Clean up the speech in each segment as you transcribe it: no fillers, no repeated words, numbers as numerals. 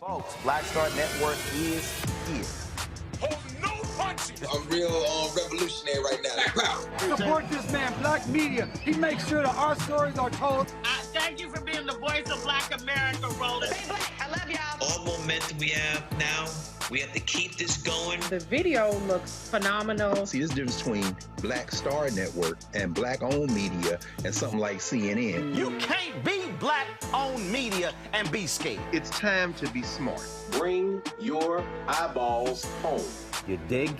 Folks, Black Star Network is here. Hold no punches. I'm real revolutionary right now. Support this man, Black media. He makes sure that our stories are told. Thank you for being the voice of Black America, Roland. Stay black. I love y'all. All momentum we have now, we have to keep this going. The video looks phenomenal. See, there's a difference between Black Star Network and Black-owned media and something like CNN. You can't be Black-owned media and be scared. It's time to be smart. Bring your eyeballs home. You dig?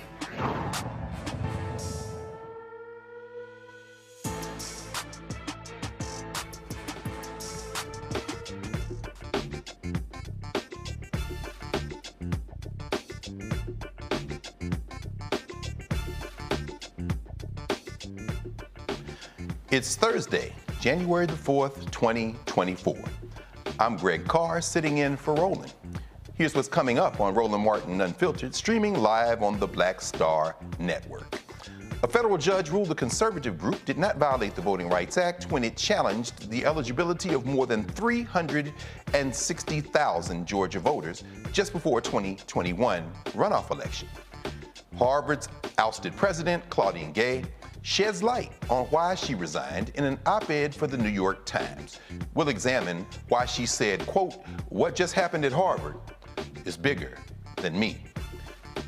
It's Thursday, January the 4th, 2024. I'm Greg Carr, sitting in for Roland. Here's what's coming up on Roland Martin Unfiltered, streaming live on the Black Star Network. A federal judge ruled the conservative group did not violate the Voting Rights Act when it challenged the eligibility of more than 360,000 Georgia voters just before a 2021 runoff election. Harvard's ousted president, Claudine Gay, sheds light on why she resigned in an op-ed for the New York Times. We'll examine why she said, quote, "What just happened at Harvard is bigger than me."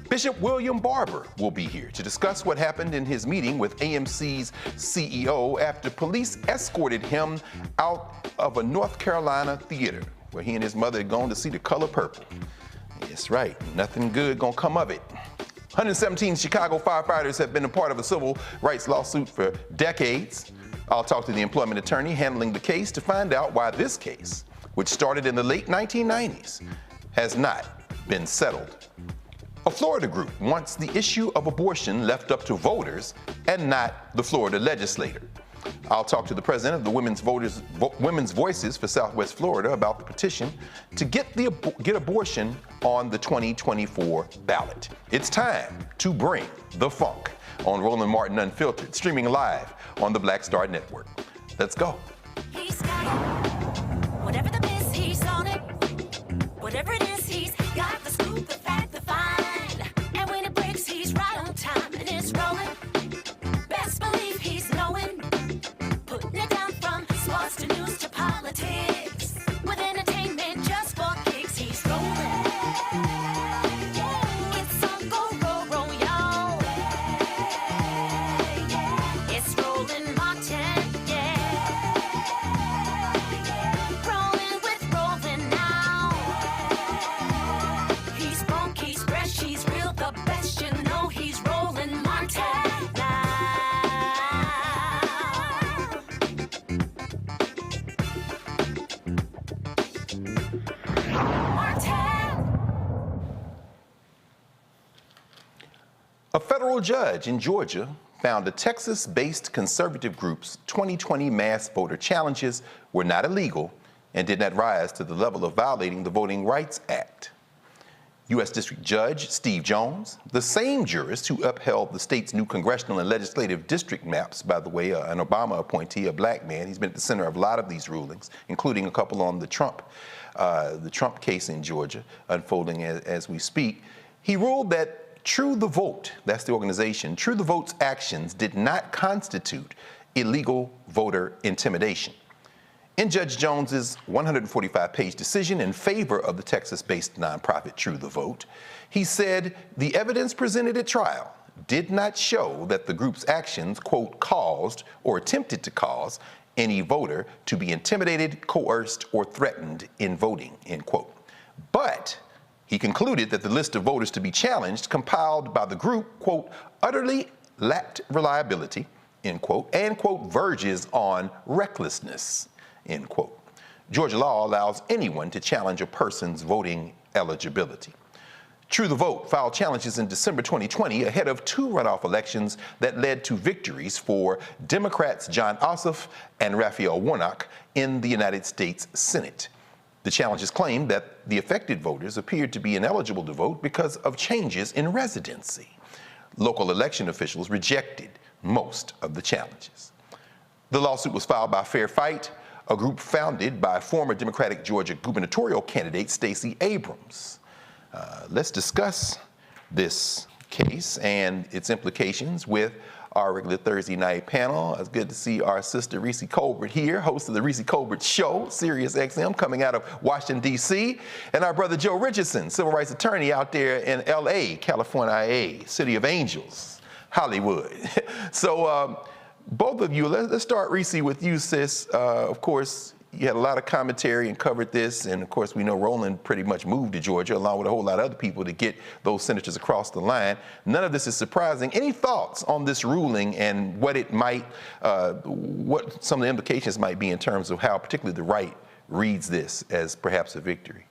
Bishop William Barber will be here to discuss what happened in his meeting with AMC's CEO after police escorted him out of a North Carolina theater where he and his mother had gone to see The Color Purple. That's right, nothing good gonna come of it. 117 Chicago firefighters have been a part of a civil rights lawsuit for decades. I'll talk to the employment attorney handling the case to find out why this case, which started in the late 1990s, has not been settled. A Florida group wants the issue of abortion left up to voters and not the Florida legislator. I'll talk to the president of the Women's Voices for Southwest Florida about the petition to get abortion on the 2024 ballot. It's time to bring the funk on Roland Martin Unfiltered, streaming live on the Black Star Network. Let's go. He's got it. Whatever the miss, he's on it. Whatever it is, he's got the scoop, the fact, the find. And when it breaks, he's right on time and it's rolling. Best believe he's knowing. Putting it down from sports to news to politics. With entertainment just for kicks, he's rolling. It's on go, roll, y'all. It's Roland Martin, yeah. Rolling with Roland now. He's funk, he's fresh, he's real, the best, you know he's Roland Martin. A federal judge in Georgia found a Texas-based conservative group's 2020 mass voter challenges were not illegal and did not rise to the level of violating the Voting Rights Act. U.S. District Judge Steve Jones, the same jurist who upheld the state's new congressional and legislative district maps, by the way, an Obama appointee, a black man. He's been at the center of a lot of these rulings, including a couple on the Trump case in Georgia, unfolding as we speak. He ruled that True the Vote, that's the organization, True the Vote's actions did not constitute illegal voter intimidation. In Judge Jones's 145-page decision in favor of the Texas-based nonprofit True the Vote, he said the evidence presented at trial did not show that the group's actions, quote, caused or attempted to cause any voter to be intimidated, coerced, or threatened in voting, end quote. But he concluded that the list of voters to be challenged compiled by the group, quote, utterly lacked reliability, end quote, and, quote, verges on recklessness, end quote. Georgia law allows anyone to challenge a person's voting eligibility. True the Vote filed challenges in December 2020 ahead of two runoff elections that led to victories for Democrats Jon Ossoff and Raphael Warnock in the United States Senate. The challenges claimed that the affected voters appeared to be ineligible to vote because of changes in residency. Local election officials rejected most of the challenges. The lawsuit was filed by Fair Fight, a group founded by former Democratic Georgia gubernatorial candidate Stacey Abrams. Let's discuss this case and its implications with our regular Thursday night panel. It's good to see our sister Reese Colbert here, host of the Reese Colbert Show, Sirius XM, coming out of Washington, D.C., and our brother Joe Richardson, civil rights attorney out there in L.A., California, IA, City of Angels, Hollywood. So both of you, let's start, Reese, with you, sis. Of course, you had a lot of commentary and covered this, and of course we know Roland pretty much moved to Georgia along with a whole lot of other people to get those senators across the line. None of this is surprising. Any thoughts on this ruling and what it might, what some of the implications might be in terms of how particularly the right reads this as perhaps a victory?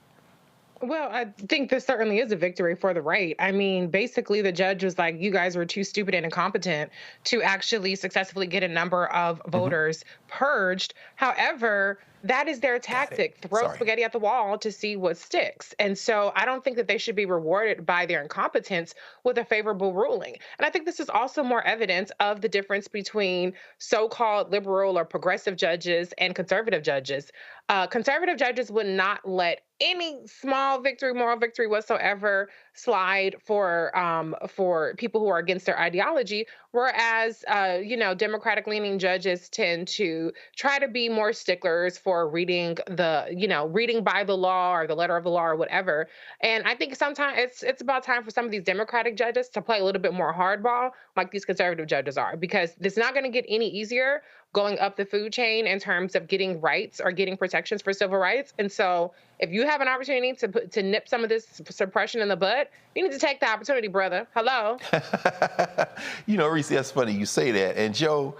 Well, I think this certainly is a victory for the right. I mean, basically, the judge was like, you guys were too stupid and incompetent to actually successfully get a number of voters purged. However, that is their tactic, throw spaghetti at the wall to see what sticks. And so I don't think that they should be rewarded by their incompetence with a favorable ruling. And I think this is also more evidence of the difference between so-called liberal or progressive judges and conservative judges. Conservative judges would not let any small victory, moral victory whatsoever slide for people who are against their ideology, whereas Democratic-leaning judges tend to try to be more sticklers for reading by the law or the letter of the law or whatever. And I think sometimes it's about time for some of these Democratic judges to play a little bit more hardball like these conservative judges are, because it's not going to get any easier going up the food chain in terms of getting rights or getting protections for civil rights. And so if you have an opportunity to nip some of this suppression in the bud, you need to take the opportunity, brother. Hello. Reese, that's funny you say that. And Joe,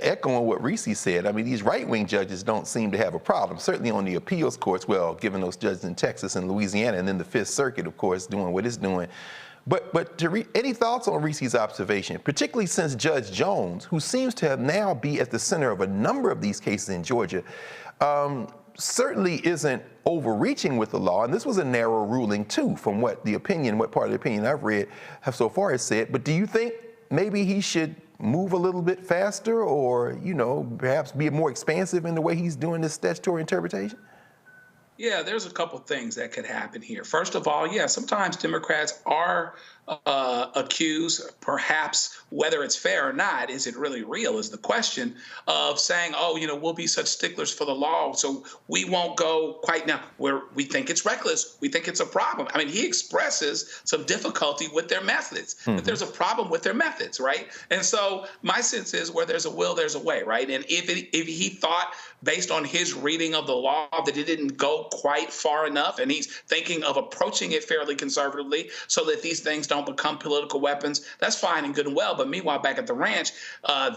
echoing what Reese said, I mean, these right-wing judges don't seem to have a problem, certainly on the appeals courts, well, given those judges in Texas and Louisiana, and then the Fifth Circuit, of course, doing what it's doing. But any thoughts on Reese's observation, particularly since Judge Jones, who seems to have now be at the center of a number of these cases in Georgia, certainly isn't overreaching with the law, and this was a narrow ruling too, from what part of the opinion I've read have so far has said. But do you think maybe he should move a little bit faster, or perhaps be more expansive in the way he's doing this statutory interpretation? Yeah, there's a couple things that could happen here. First of all, sometimes Democrats are accused, perhaps whether it's fair or not, is it really real, is the question, of saying, we'll be such sticklers for the law, so we won't go quite now where we think it's reckless. We think it's a problem. I mean, he expresses some difficulty with their methods, that there's a problem with their methods, right? And so my sense is where there's a will, there's a way, right? And if he thought, based on his reading of the law, that it didn't go quite far enough, and he's thinking of approaching it fairly conservatively so that these things don't become political weapons, that's fine and good and well. But meanwhile, back at the ranch,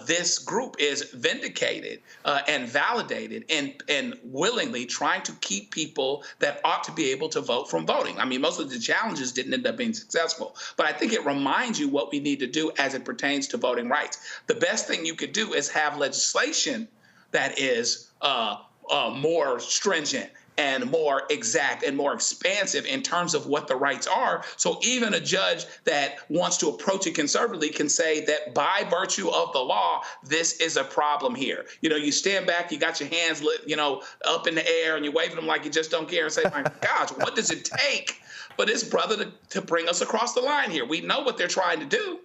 this group is vindicated and validated and willingly trying to keep people that ought to be able to vote from voting. I mean, most of the challenges didn't end up being successful, but I think it reminds you what we need to do as it pertains to voting rights. The best thing you could do is have legislation that is more stringent and more exact and more expansive in terms of what the rights are. So even a judge that wants to approach it conservatively can say that by virtue of the law, this is a problem here. You stand back, you got your hands up in the air, and you're waving them like you just don't care, and say, my gosh, what does it take for this brother to bring us across the line here? We know what they're trying to do.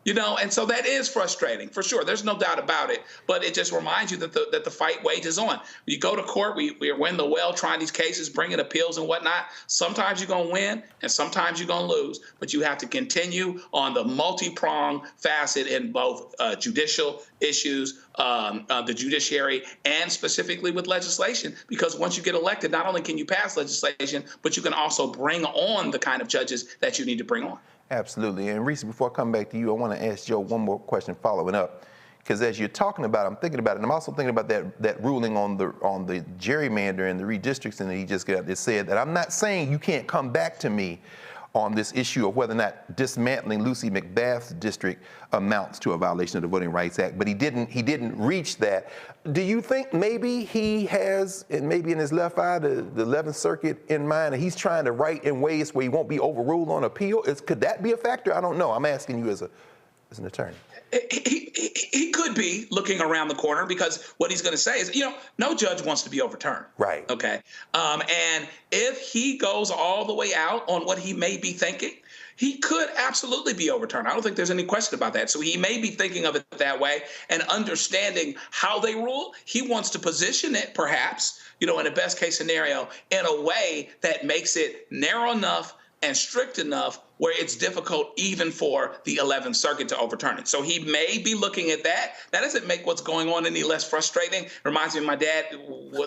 And so that is frustrating, for sure. There's no doubt about it. But it just reminds you that the fight wages on. You go to court, we're in the well trying these cases, bringing appeals and whatnot. Sometimes you're going to win and sometimes you're going to lose. But you have to continue on the multi-pronged facet in both judicial issues, the judiciary, and specifically with legislation. Because once you get elected, not only can you pass legislation, but you can also bring on the kind of judges that you need to bring on. Absolutely. And Reese, before I come back to you, I want to ask Joe one more question following up, because as you're talking about it, I'm thinking about it, and I'm also thinking about that ruling on the gerrymander and the redistricting that he just got. It said that I'm not saying you can't come back to me on this issue of whether or not dismantling Lucy McBath's district amounts to a violation of the Voting Rights Act, but he didn't reach that. Do you think maybe he has, and maybe in his left eye, the 11th Circuit in mind, and he's trying to write in ways where he won't be overruled on appeal? Could that be a factor? I don't know. I'm asking you as an attorney. He could be looking around the corner, because what he's going to say is, no judge wants to be overturned. Right. Okay. And if he goes all the way out on what he may be thinking, he could absolutely be overturned. I don't think there's any question about that. So he may be thinking of it that way and understanding how they rule. He wants to position it, perhaps, in a best case scenario, in a way that makes it narrow enough and strict enough where it's difficult even for the 11th Circuit to overturn it. So he may be looking at that. That doesn't make what's going on any less frustrating. Reminds me of my dad,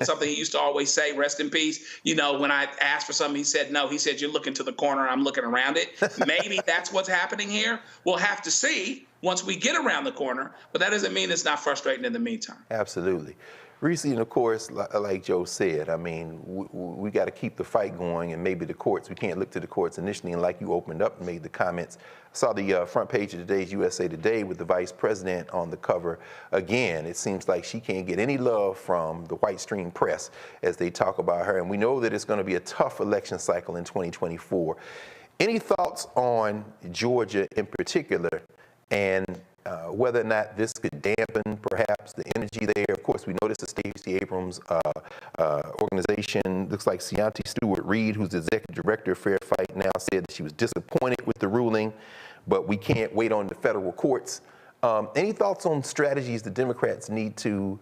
something he used to always say, rest in peace. When I asked for something, he said, no. He said, you're looking to the corner, I'm looking around it. Maybe that's what's happening here. We'll have to see once we get around the corner, but that doesn't mean it's not frustrating in the meantime. Absolutely. Reese, and of course, like Joe said, I mean, we got to keep the fight going, and maybe the courts, we can't look to the courts initially, and like you opened up and made the comments, I saw the front page of today's USA Today with the vice president on the cover. Again, it seems like she can't get any love from the white stream press as they talk about her, and we know that it's going to be a tough election cycle in 2024. Any thoughts on Georgia in particular, and whether or not this could dampen perhaps the energy there? Of course, we noticed the Stacey Abrams organization, looks like Cianti Stewart-Reed, who's the executive director of Fair Fight, now said that she was disappointed with the ruling, but we can't wait on the federal courts. Any thoughts on strategies the Democrats need to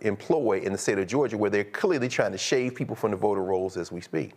employ in the state of Georgia, where they're clearly trying to shave people from the voter rolls as we speak?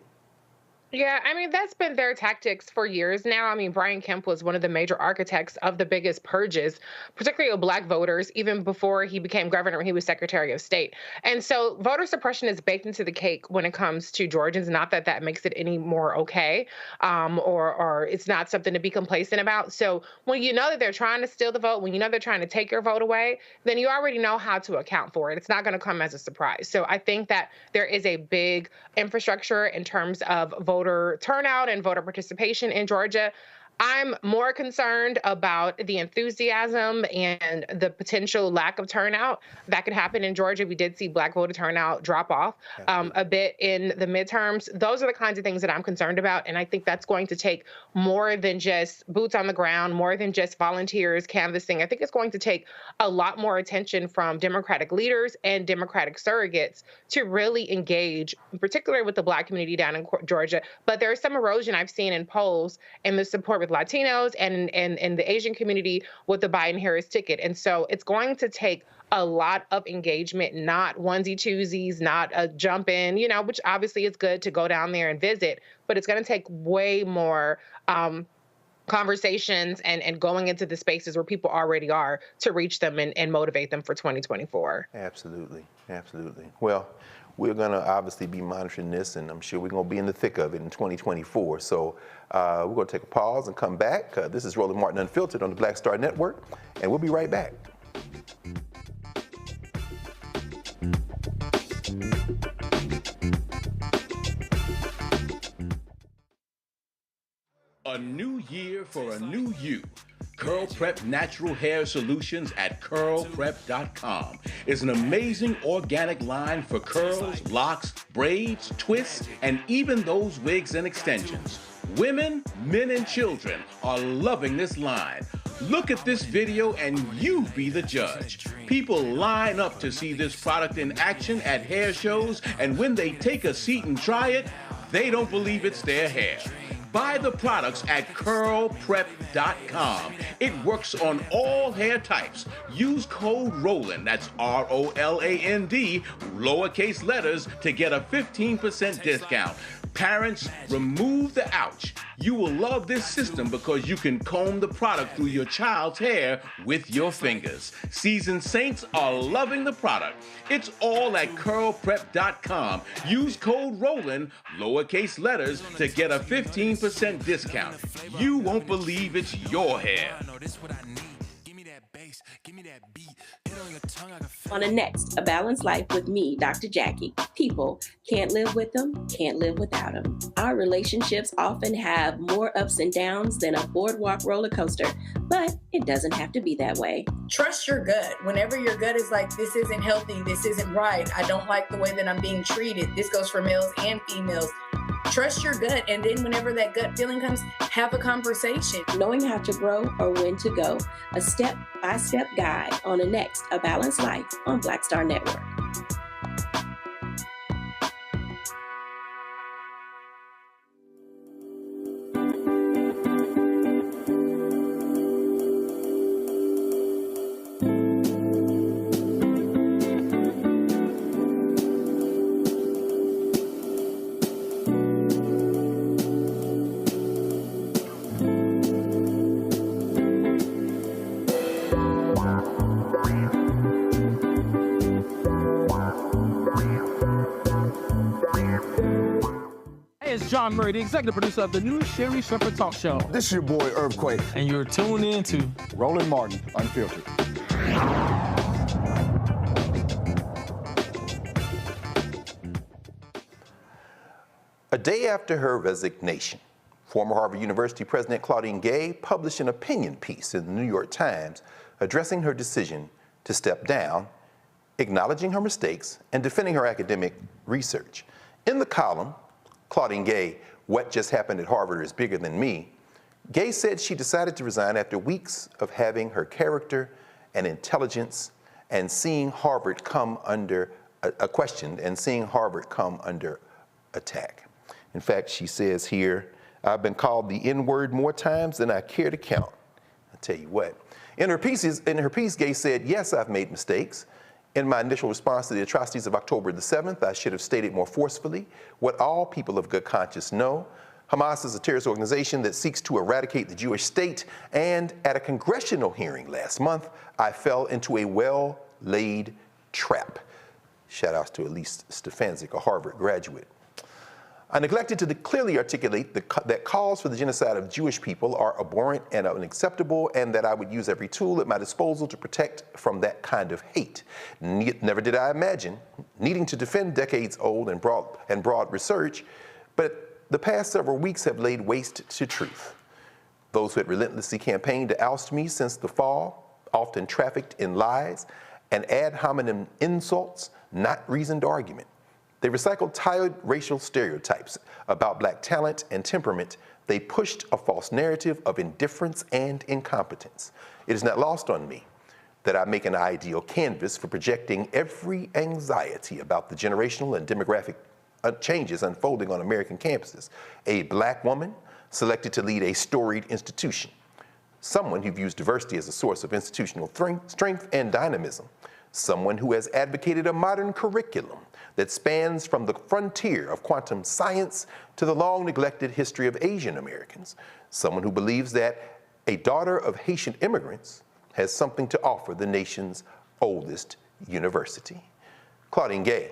Yeah, I mean, that's been their tactics for years now. I mean, Brian Kemp was one of the major architects of the biggest purges, particularly of Black voters, even before he became governor, he was Secretary of State. And so voter suppression is baked into the cake when it comes to Georgians. Not that that makes it any more okay, or it's not something to be complacent about. So when you know that they're trying to steal the vote, when you know they're trying to take your vote away, then you already know how to account for it. It's not going to come as a surprise. So I think that there is a big infrastructure in terms of voter turnout and voter participation in Georgia. I'm more concerned about the enthusiasm and the potential lack of turnout that could happen in Georgia. We did see Black voter turnout drop off a bit in the midterms. Those are the kinds of things that I'm concerned about. And I think that's going to take more than just boots on the ground, more than just volunteers canvassing. I think it's going to take a lot more attention from Democratic leaders and Democratic surrogates to really engage, particularly with the Black community down in Georgia. But there is some erosion I've seen in polls and the support with Latinos and the Asian community with the Biden-Harris ticket. And so it's going to take a lot of engagement, not onesie-twosies, not a jump in, which obviously is good to go down there and visit, but it's going to take way more conversations and going into the spaces where people already are to reach them and motivate them for 2024. Absolutely. Absolutely. Well, we're going to obviously be monitoring this, and I'm sure we're going to be in the thick of it in 2024. So we're going to take a pause and come back. This is Roland Martin Unfiltered on the Black Star Network, and we'll be right back. A new year for a new you. Curl Prep Natural Hair Solutions at curlprep.com is an amazing organic line for curls, locks, braids, twists, and even those wigs and extensions. Women, men, and children are loving this line. Look at this video and you be the judge. People line up to see this product in action at hair shows, and when they take a seat and try it, they don't believe it's their hair. Buy the products at curlprep.com. It works on all hair types. Use code ROLAND, that's ROLAND, lowercase letters, to get a 15% discount. Parents, remove the ouch. You will love this system because you can comb the product through your child's hair with your fingers. Seasoned saints are loving the product. It's all at curlprep.com. Use code ROLAND, lowercase letters, to get a 15% discount. You won't believe it's your hair. On the next, A Balanced Life with me, Dr. Jackie. People can't live with them, can't live without them. Our relationships often have more ups and downs than a boardwalk roller coaster, but it doesn't have to be that way. Trust your gut. Whenever your gut is like, this isn't healthy, this isn't right, I don't like the way that I'm being treated. This goes for males and females. Trust your gut, and then whenever that gut feeling comes, have a conversation. Knowing how to grow or when to go. A step-by-step guide on the next A Balanced Life on Black Star Network. Sean Murray, the executive producer of the new Sherry Shepherd Talk Show. This is your boy, Earthquake. And you're tuned in to Roland Martin, Unfiltered. A day after her resignation, former Harvard University President Claudine Gay published an opinion piece in the New York Times addressing her decision to step down, acknowledging her mistakes, and defending her academic research. In the column, Claudine Gay, What Just Happened at Harvard is Bigger Than Me, Gay said she decided to resign after weeks of having her character and intelligence and seeing Harvard come under questioned and seeing Harvard come under attack. In fact, she says here, I've been called the N-word more times than I care to count. I'll tell you what. In her piece, Gay said, yes, I've made mistakes. In my initial response to the atrocities of October the 7th, I should have stated more forcefully what all people of good conscience know. Hamas is a terrorist organization that seeks to eradicate the Jewish state, and at a congressional hearing last month, I fell into a well-laid trap. Shout outs to Elise Stefanczyk, a Harvard graduate. I neglected to clearly articulate that calls for the genocide of Jewish people are abhorrent and unacceptable, and that I would use every tool at my disposal to protect from that kind of hate. Never did I imagine needing to defend decades-old and broad research, but the past several weeks have laid waste to truth. Those who had relentlessly campaigned to oust me since the fall, often trafficked in lies and ad hominem insults, not reasoned argument. They recycled tired racial stereotypes about black talent and temperament. They pushed a false narrative of indifference and incompetence. It is not lost on me that I make an ideal canvas for projecting every anxiety about the generational and demographic changes unfolding on American campuses. A black woman selected to lead a storied institution. Someone who views diversity as a source of institutional strength and dynamism. Someone who has advocated a modern curriculum that spans from the frontier of quantum science to the long-neglected history of Asian Americans. Someone who believes that a daughter of Haitian immigrants has something to offer the nation's oldest university. Claudine Gay,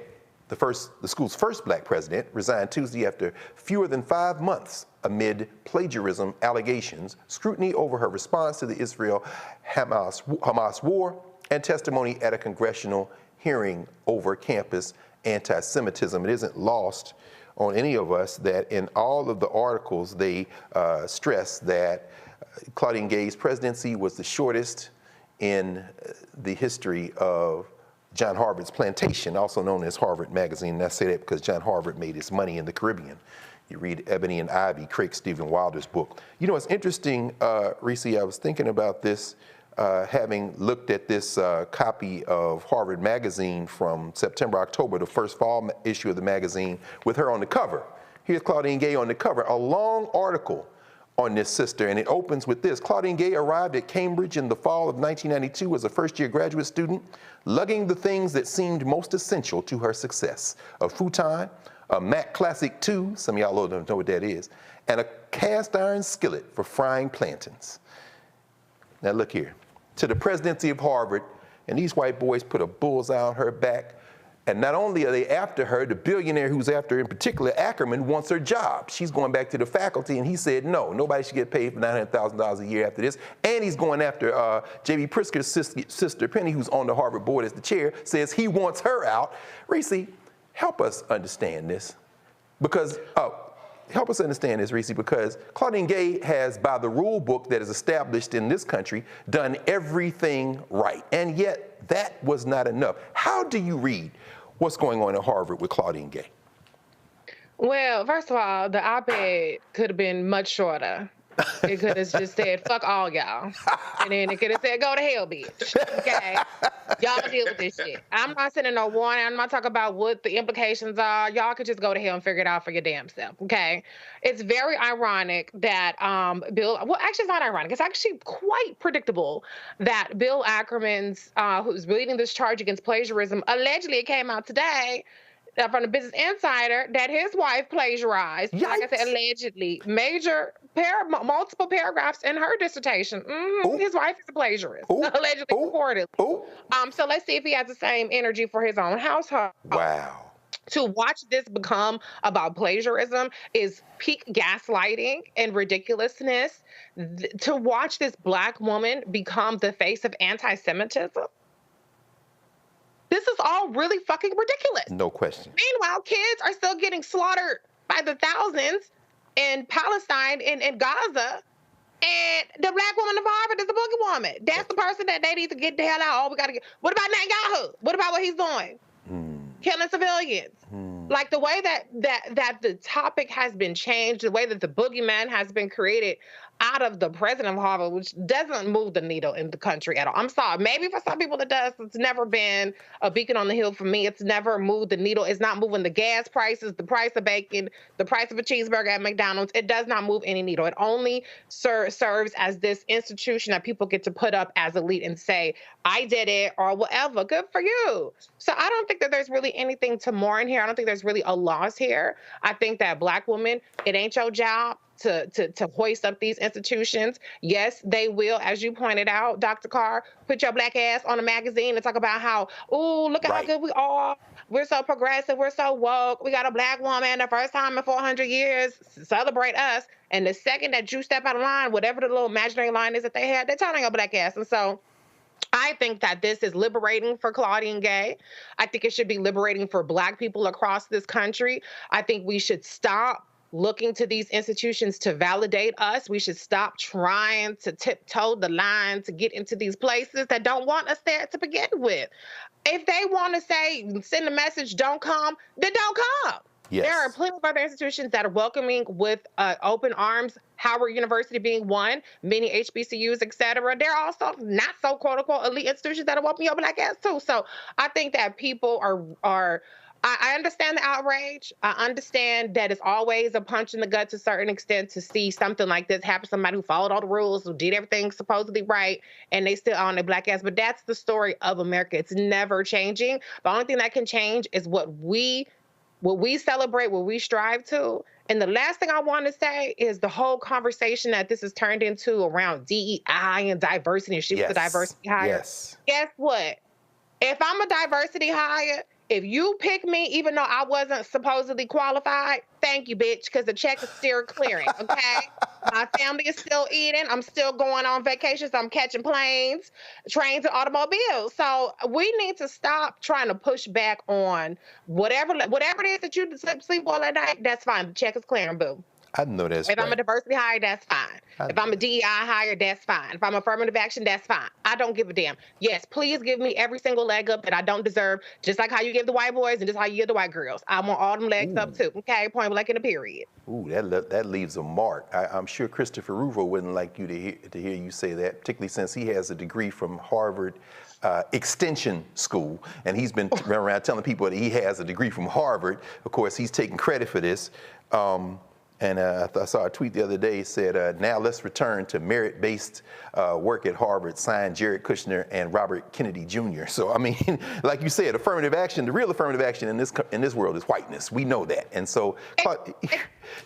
the school's first black president, resigned Tuesday after fewer than 5 months amid plagiarism allegations, scrutiny over her response to the Israel-Hamas war, and testimony at a congressional hearing over campus anti-Semitism. It isn't lost on any of us that in all of the articles they stress that Claudine Gay's presidency was the shortest in the history of John Harvard's plantation, also known as Harvard Magazine. And I say that because John Harvard made his money in the Caribbean. You read Ebony and Ivy, Craig Stephen Wilder's book. You know, it's interesting, Reese, I was thinking about this, having looked at this copy of Harvard Magazine from September, October, the first fall issue of the magazine, with her on the cover. Here's Claudine Gay on the cover, a long article on this sister, and it opens with this. Claudine Gay arrived at Cambridge in the fall of 1992 as a first-year graduate student, lugging the things that seemed most essential to her success: a futon, a Mac Classic II, some of y'all don't know what that is, and a cast iron skillet for frying plantains. Now look here, to the presidency of Harvard, and these white boys put a bullseye on her back, and not only are they after her, the billionaire who's after her in particular, Ackerman, wants her job. She's going back to the faculty, and he said, no, nobody should get paid for $900,000 a year after this. And he's going after J.B. Pritzker's sister, Penny, who's on the Harvard board as the chair, says he wants her out. Reese, help us understand this. Because, help us understand this, Reese, because Claudine Gay has, by the rule book that is established in this country, done everything right. And yet, that was not enough. How do you read what's going on at Harvard with Claudine Gay? Well, first of all, the op-ed could have been much shorter. It could have just said, fuck all y'all. And then it could have said, go to hell, bitch. Okay? Y'all deal with this shit. I'm not sending no warning. I'm not talking about what the implications are. Y'all could just go to hell and figure it out for your damn self. Okay? It's very ironic that Bill, well, actually, it's not ironic. It's actually quite predictable that Bill Ackerman's, who's leading this charge against plagiarism, allegedly it came out today from the Business Insider that his wife plagiarized. Yikes. Like I said, allegedly, multiple paragraphs in her dissertation. His wife is a plagiarist, allegedly, reportedly. So let's see if he has the same energy for his own household. Wow. To watch this become about plagiarism is peak gaslighting and ridiculousness. To watch this Black woman become the face of anti-Semitism, this is all really fucking ridiculous. No question. Meanwhile, kids are still getting slaughtered by the thousands in Palestine and Gaza. And the Black woman of Harvard is the boogie woman. That's the person that they need to get the hell out. Oh, we gotta get. What about Netanyahu? What about what he's doing? Killing civilians. Like the way that the topic has been changed, the way that the boogeyman has been created out of the president of Harvard, which doesn't move the needle in the country at all. I'm sorry. Maybe for some people it does. It's never been a beacon on the hill for me. It's never moved the needle. It's not moving the gas prices, the price of bacon, the price of a cheeseburger at McDonald's. It does not move any needle. It only serves as this institution that people get to put up as elite and say, I did it or whatever. Good for you. So I don't think that there's really anything to mourn here. I don't think there's really a loss here. I think that Black women, it ain't your job to hoist up these institutions. Yes, they will, as you pointed out, Dr. Carr, put your Black ass on a magazine and talk about how, oh, look at how good we are. We're so progressive. We're so woke. We got a Black woman the first time in 400 years. Celebrate us. And the second that you step out of line, whatever the little imaginary line is that they had, they're telling your Black ass. And so I think that this is liberating for Claudine Gay. I think it should be liberating for Black people across this country. I think we should stop looking to these institutions to validate us. We should stop trying to tiptoe the line to get into these places that don't want us there to begin with. If they want to say, send a message, don't come, then don't come. Yes. There are plenty of other institutions that are welcoming with open arms, Howard University being one, many HBCUs, et cetera. There are also not so quote unquote elite institutions that are welcoming your Black ass too. So I think that people are I understand the outrage. I understand that it's always a punch in the gut to a certain extent to see something like this happen, somebody who followed all the rules, who did everything supposedly right, and they still own their Black ass. But that's the story of America. It's never changing. The only thing that can change is what we celebrate, what we strive to. And the last thing I want to say is the whole conversation that this has turned into around DEI and diversity and shifts to diversity hire. Yes. Guess what? If I'm a diversity hire, if you pick me, even though I wasn't supposedly qualified, thank you, bitch, because the check is still clearing, okay? My family is still eating. I'm still going on vacations. I'm catching planes, trains, and automobiles. So we need to stop trying to push back on whatever it is that you sleep well at night, that's fine. The check is clearing, boo. I know that's If I'm a diversity hire, that's fine. If I'm a DEI hire, that's fine. If I'm affirmative action, that's fine. I don't give a damn. Yes, please give me every single leg up that I don't deserve, just like how you give the white boys and just how you give the white girls. I want all them legs up too, okay? Point blank in the period. Ooh, that leaves a mark. I'm sure Christopher Ruvo wouldn't like you to hear you say that, particularly since he has a degree from Harvard Extension School, and he's been around telling people that he has a degree from Harvard. Of course, he's taking credit for this. And I saw a tweet the other day said, now let's return to merit-based work at Harvard, signed Jared Kushner and Robert Kennedy Jr. So, I mean, like you said, affirmative action, the real affirmative action in this world is whiteness. We know that. And so,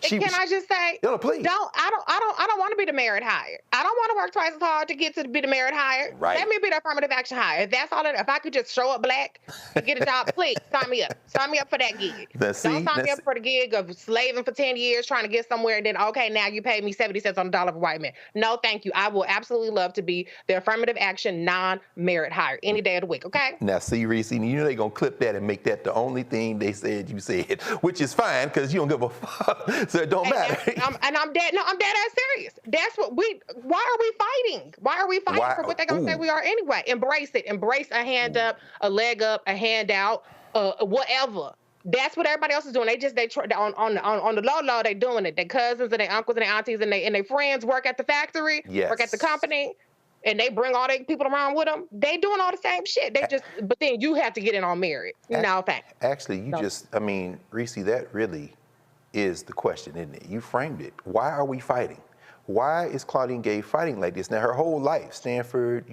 can I just say, no, please. I don't want to be the merit hire. I don't want to work twice as hard to get to be the merit hire. Right. Let me be the affirmative action hire. If that's all that, if I could just show up Black, get a job, please sign me up. Sign me up for that gig. Don't sign me up for the gig of slaving for 10 years trying to get somewhere and then, okay, now you pay me 70 cents on the dollar for white men. No, thank you. I will absolutely love to be the affirmative action non-merit hire any day of the week, okay? Now, see, Reese, you know they're going to clip that and make that the only thing they said you said, which is fine because you don't give a fuck, so it don't matter. I'm dead ass serious. That's what why are we fighting? Why are we fighting for what they're going to say we are anyway? Embrace it. Embrace a hand up, a leg up, a hand out, whatever. That's what everybody else is doing. They on the low, they doing it. Their cousins and their uncles and their aunties and their friends work at the factory, work at the company, and they bring all their people around with them. They doing all the same shit. But then you have to get in on merit. No, thanks. Actually, Reese, that really is the question, isn't it? You framed it. Why are we fighting? Why is Claudine Gay fighting like this? Now, her whole life, Stanford,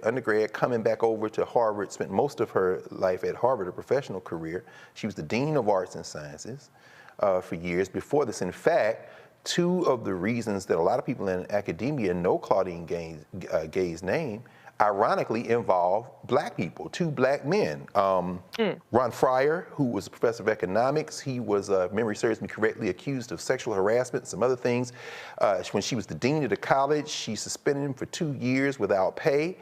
undergrad, coming back over to Harvard, spent most of her life at Harvard, a professional career. She was the Dean of Arts and Sciences for years before this. In fact, two of the reasons that a lot of people in academia know Claudine Gay's name ironically involved black people, 2 black men. Ron Fryer, who was a professor of economics, he was, if memory serves me correctly, accused of sexual harassment and some other things. When she was the dean of the college, she suspended him for 2 years without pay.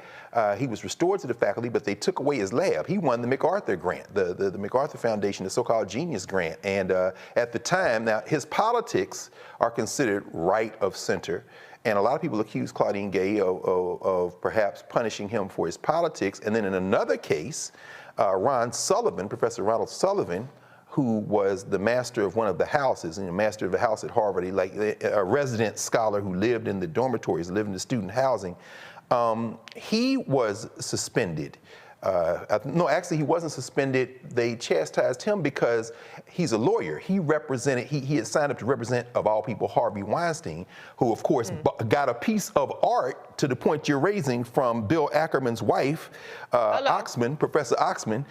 He was restored to the faculty, but they took away his lab. He won the MacArthur grant, the MacArthur Foundation, the so-called Genius Grant. And at the time, now his politics are considered right of center. And a lot of people accuse Claudine Gay of perhaps punishing him for his politics. And then in another case, Ron Sullivan, Professor Ronald Sullivan, who was the master of one of the houses, master of a house at Harvard, a resident scholar who lived in the dormitories, lived in the student housing, he was suspended. No, actually, he wasn't suspended. They chastised him because he's a lawyer. He represented, he had signed up to represent, of all people, Harvey Weinstein, who, of course, got a piece of art to the point you're raising from Bill Ackerman's wife, Oxman, Professor Oxman,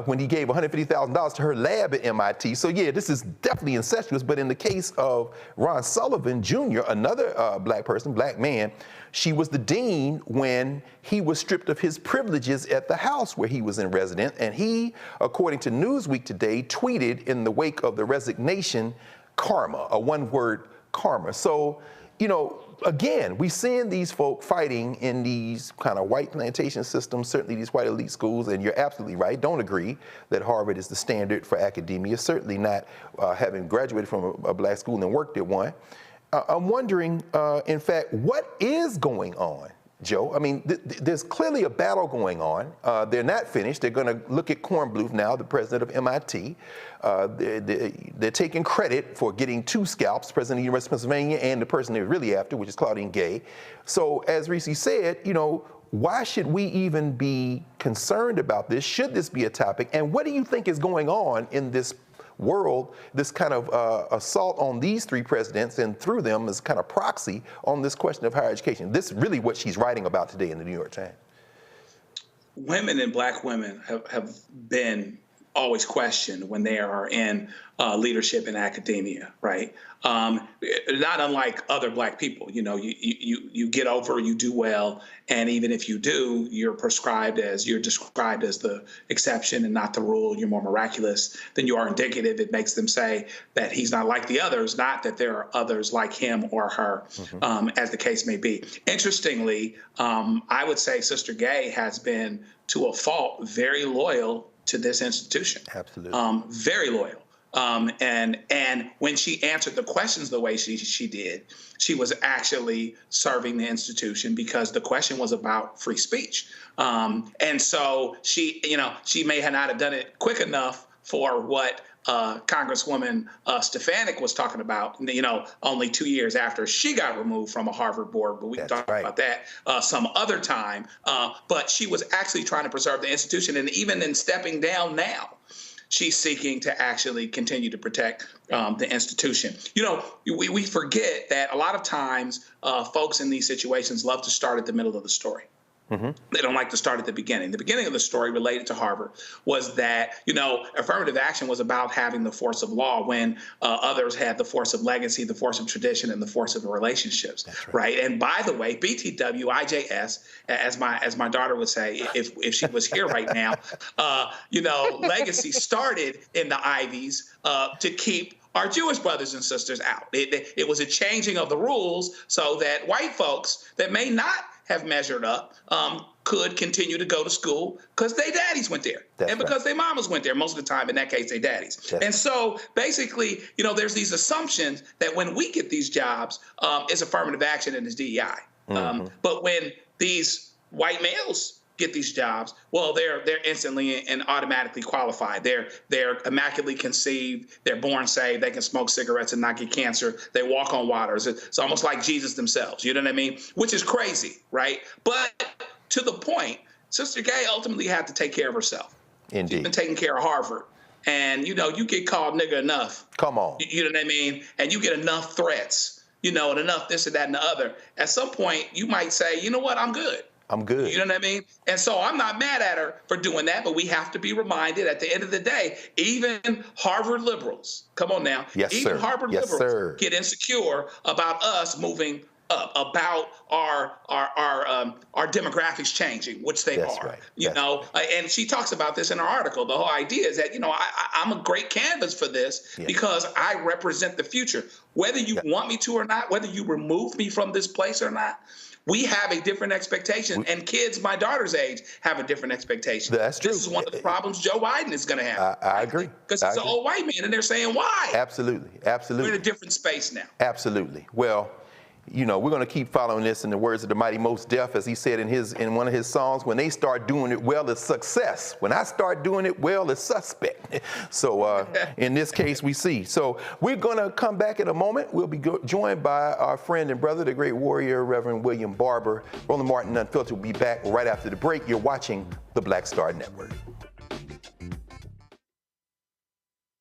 when he gave $150,000 to her lab at MIT. So, yeah, this is definitely incestuous. But in the case of Ron Sullivan Jr., another black person, black man, she was the dean when he was stripped of his privileges at the house where he was in residence. And he, according to Newsweek today, tweeted in the wake of the resignation, karma, a one-word karma. So, you know, again, we're seeing these folk fighting in these kind of white plantation systems, certainly these white elite schools, and you're absolutely right. Don't agree that Harvard is the standard for academia, certainly not having graduated from a black school and worked at one. I'm wondering, in fact, what is going on, Joe? I mean, there's clearly a battle going on. They're not finished. They're going to look at Kornbluth now, the president of MIT. They're taking credit for getting 2 scalps, president of the University of Pennsylvania and the person they're really after, which is Claudine Gay. So as Reese said, you know, why should we even be concerned about this? Should this be a topic? And what do you think is going on in this world, this kind of assault on these 3 presidents and through them as kind of proxy on this question of higher education? This is really what she's writing about today in the New York Times. Women and black women have been always questioned when they are in leadership in academia, right? Not unlike other black people, you know, you get over, you do well, and even if you do, you're described as the exception and not the rule. You're more miraculous than you are indicative. It makes them say that he's not like the others, not that there are others like him or her, as the case may be. Interestingly, I would say Sister Gay has been, to a fault, very loyal to this institution. Absolutely. Very loyal. And when she answered the questions the way she did, she was actually serving the institution because the question was about free speech. And so she may not have done it quick enough for what Congresswoman Stefanik was talking about, you know, only 2 years after she got removed from a Harvard board, but we can talk about that some other time. But she was actually trying to preserve the institution, and even in stepping down now, she's seeking to actually continue to protect the institution. You know, we forget that a lot of times folks in these situations love to start at the middle of the story. They don't like to start at the beginning. The beginning of the story related to Harvard was that, you know, affirmative action was about having the force of law when others had the force of legacy, the force of tradition, and the force of relationships, right? And by the way, BTW, IJS, as my daughter would say, if she was here right now, you know, legacy started in the Ivies to keep our Jewish brothers and sisters out. It was a changing of the rules so that white folks that may not have measured up could continue to go to school because their daddies went there because their mamas went there. Most of the time, in that case, their daddies. And so basically, you know, there's these assumptions that when we get these jobs, it's affirmative action and it's DEI. But when these white males get these jobs, well, they're instantly and automatically qualified. They're immaculately conceived. They're born saved. They can smoke cigarettes and not get cancer. They walk on waters. It's almost like Jesus themselves. You know what I mean? Which is crazy, right? But to the point, Sister Gay ultimately had to take care of herself. Indeed. She's been taking care of Harvard. And, you know, you get called nigger enough. Come on. You know what I mean? And you get enough threats, you know, and enough this and that and the other. At some point, you might say, you know what, I'm good. I'm good. You know what I mean? And so I'm not mad at her for doing that, but we have to be reminded at the end of the day, even Harvard liberals, come on now, Yes, even sir. Harvard Yes, liberals sir. get insecure about us moving about our demographics changing, which they That's are. right. You know, and she talks about this in her article. The whole idea is that, you know, I'm a great canvas for this because I represent the future. Whether you want me to or not, whether you remove me from this place or not, we have a different expectation, and kids my daughter's age have a different expectation. That's true. This is one of the problems Joe Biden is going to have. I agree. Because he's an old white man, and they're saying, why? Absolutely. Absolutely. We're in a different space now. Absolutely. Well, you know, we're going to keep following this in the words of the mighty Mos Def, as he said in one of his songs, when they start doing it well, it's success. When I start doing it well, it's suspect. So in this case, we see. So we're going to come back in a moment. We'll be joined by our friend and brother, the great warrior, Reverend William Barber. Roland Martin Unfiltered will be back right after the break. You're watching the Black Star Network.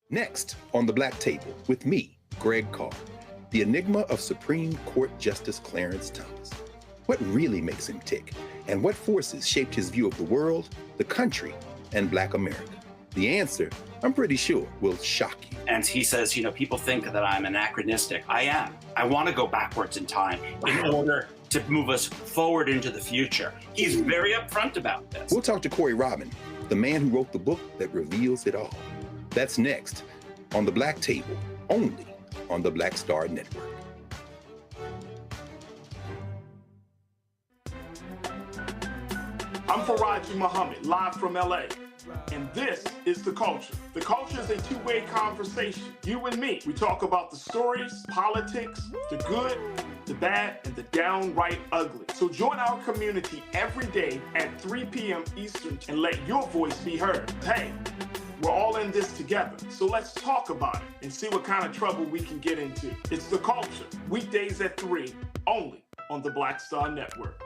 Next on the Black Table with me, Greg Carr. The enigma of Supreme Court Justice Clarence Thomas. What really makes him tick? And what forces shaped his view of the world, the country, and Black America? The answer, I'm pretty sure, will shock you. And he says, you know, people think that I'm anachronistic. I am. I want to go backwards in time in order to move us forward into the future. He's very upfront about this. We'll talk to Corey Robin, the man who wrote the book that reveals it all. That's next on the Black Table, only on the Black Star Network. I'm Faraji Muhammad, live from LA. And this is The Culture. The Culture is a two-way conversation. You and me. We talk about the stories, politics, the good, the bad, and the downright ugly. So join our community every day at 3 p.m. Eastern and let your voice be heard. Hey, we're all in this together, so let's talk about it and see what kind of trouble we can get into. It's The Culture, weekdays at 3, only on the Black Star Network.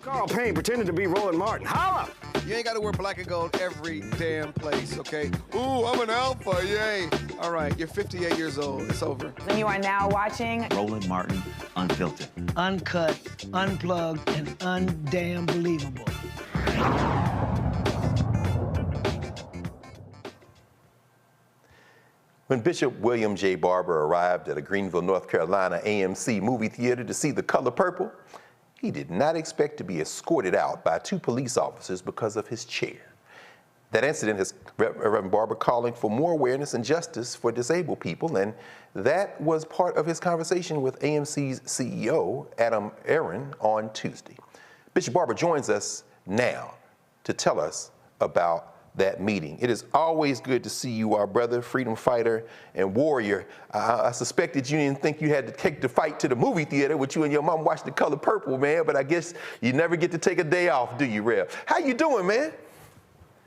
Carl Payne pretending to be Roland Martin. Holla! You ain't got to wear black and gold every damn place, okay? Ooh, I'm an alpha, yay! All right, you're 58 years old. It's over. And you are now watching Roland Martin Unfiltered. Uncut, unplugged, and undamn believable. When Bishop William J. Barber arrived at a Greenville, North Carolina AMC movie theater to see The Color Purple, he did not expect to be escorted out by 2 police officers because of his chair. That incident has Reverend Barber calling for more awareness and justice for disabled people, and that was part of his conversation with AMC's CEO, Adam Aaron, on Tuesday. Bishop Barber joins us now to tell us about that meeting. It is always good to see you, our brother, freedom fighter and warrior. I suspected you didn't think you had to take the fight to the movie theater with you and your mom watch The Color Purple, man, but I guess you never get to take a day off, do you, Rev? How you doing, man?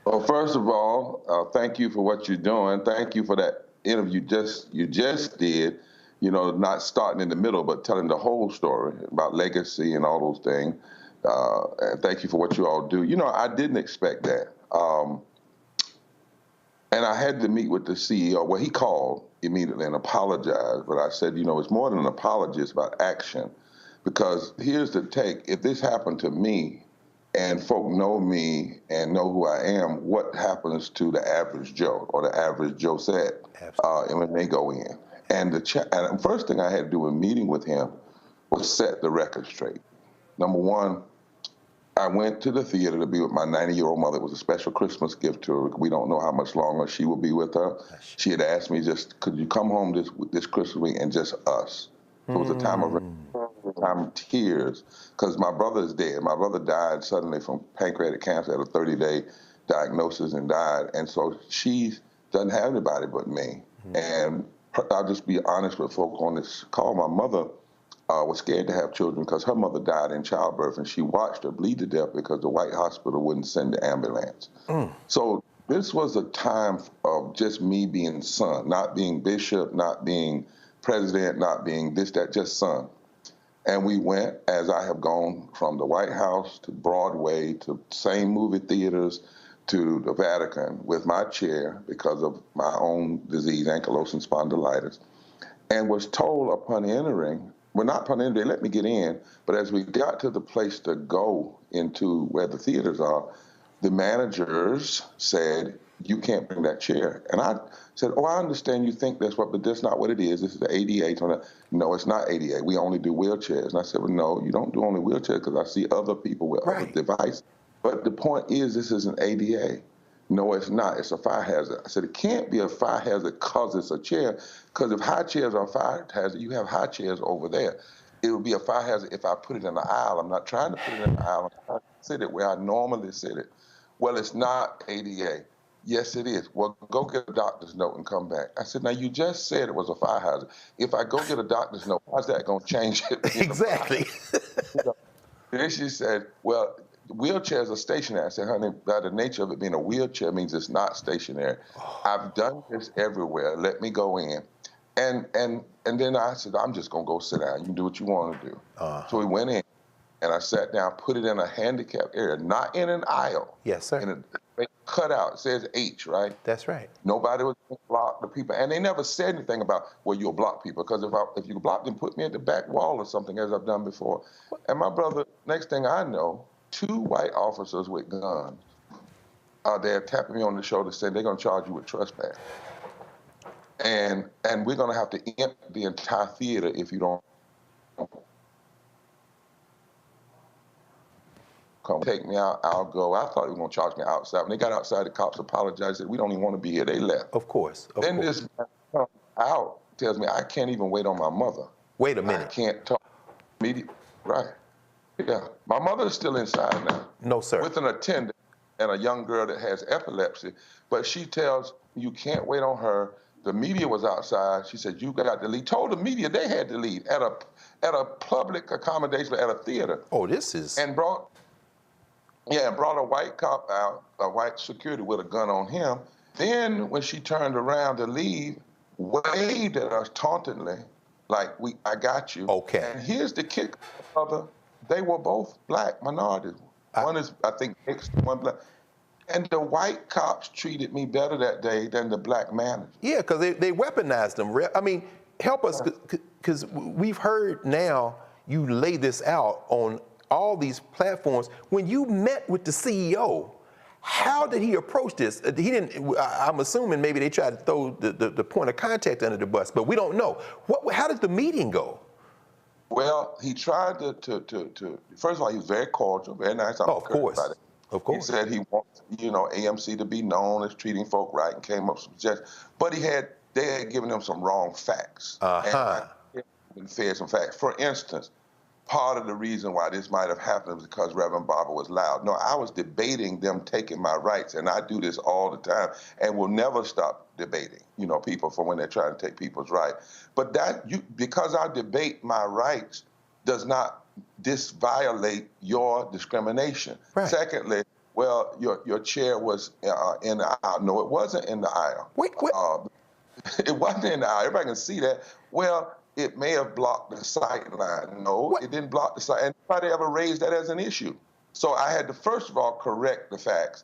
Well, first of all, thank you for what you're doing. Thank you for that interview you just did, you know, not starting in the middle, but telling the whole story about legacy and all those things. And thank you for what you all do. You know, I didn't expect that. And I had to meet with the CEO. Well, he called immediately and apologized, but I said, you know, it's more than an apology, it's about action. Because here's the take, if this happened to me and folk know me and know who I am, what happens to the average Joe or the average Josette when they go in? And the first thing I had to do in meeting with him was set the record straight. Number one, I went to the theater to be with my 90-year-old mother. It was a special Christmas gift to her. We don't know how much longer she will be with her. She had asked me could you come home this Christmas week and just us? It was a time of tears because my brother is dead. My brother died suddenly from pancreatic cancer, had a 30-day diagnosis and died. And so she doesn't have anybody but me. And I'll just be honest with folk on this call. My mother was scared to have children because her mother died in childbirth, and she watched her bleed to death because the white hospital wouldn't send the ambulance. So this was a time of just me being son, not being bishop, not being president, not being this, that, just son. And we went, as I have gone from the White House to Broadway to same movie theaters to the Vatican with my chair because of my own disease, ankylosing spondylitis, and was told upon entering, well, not upon entering, they let me get in, but as we got to the place to go into where the theaters are, the managers said, you can't bring that chair. And I said, oh, I understand you think that's what, but that's not what it is. This is the ADA. No, it's not ADA. We only do wheelchairs. And I said, well, no, you don't do only wheelchairs because I see other people with other devices. But the point is, this is an ADA. No, it's not. It's a fire hazard. I said, it can't be a fire hazard because it's a chair, because if high chairs are a fire hazard, you have high chairs over there. It would be a fire hazard if I put it in the aisle. I'm not trying to put it in the aisle. I'm trying to sit it where I normally sit it. Well, it's not ADA. Yes, it is. Well, go get a doctor's note and come back. I said, now, you just said it was a fire hazard. If I go get a doctor's note, how's that going to change it? Exactly. Then she said, well, wheelchairs are stationary. I said, honey, by the nature of it being a wheelchair means it's not stationary. I've done this everywhere. Let me go in. And then I said, I'm just going to go sit down. You can do what you want to do. So we went in, and I sat down, put it in a handicapped area, not in an aisle. Yes, sir. In a cutout. It says H, right? That's right. Nobody was going to block the people. And they never said anything about, well, you'll block people. Because if you block them, put me at the back wall or something, as I've done before. And my brother, next thing I know, 2 white officers with guns are there tapping me on the shoulder saying they're going to charge you with trespass. And we're going to have to empty the entire theater if you don't come take me out. I'll go. I thought they were going to charge me outside. When they got outside, the cops apologized, said, we don't even want to be here. They left. Of course. Then this man comes out, tells me I can't even wait on my mother. Wait a minute. I can't talk. Right. Yeah. My mother is still inside now. No, sir. With an attendant and a young girl that has epilepsy. But she tells you can't wait on her. The media was outside. She said, you got to leave. Told the media they had to leave at a public accommodation at a theater. Oh, this is... And brought a white cop out, a white security with a gun on him. Then when she turned around to leave, waved at us tauntingly, like, I got you. Okay. And here's the kick, brother. They were both black minorities. One is, I think, mixed, one black. And the white cops treated me better that day than the black manager. Yeah, because they weaponized them. I mean, help us, because we've heard now you lay this out on all these platforms. When you met with the CEO, how did he approach this? He didn't. I'm assuming maybe they tried to throw the point of contact under the bus, but we don't know. How did the meeting go? Well, he tried to first of all, he was very cordial, very nice. I'm of course. About it. Of course. He said he wants, AMC to be known as treating folk right, and came up with some suggestions. But they had given him some wrong facts. And fed some facts. For instance, part of the reason why this might have happened was because Reverend Barber was loud. No, I was debating them taking my rights, and I do this all the time, and will never stop debating, people for when they're trying to take people's rights. But because I debate my rights does not violate your discrimination. Right. Secondly, well, your chair was in the aisle. No, it wasn't in the aisle. Wait. It wasn't in the aisle. Everybody can see that. Well, it may have blocked the sight line. No, it didn't block the sight. And nobody ever raised that as an issue. So I had to, first of all, correct the facts.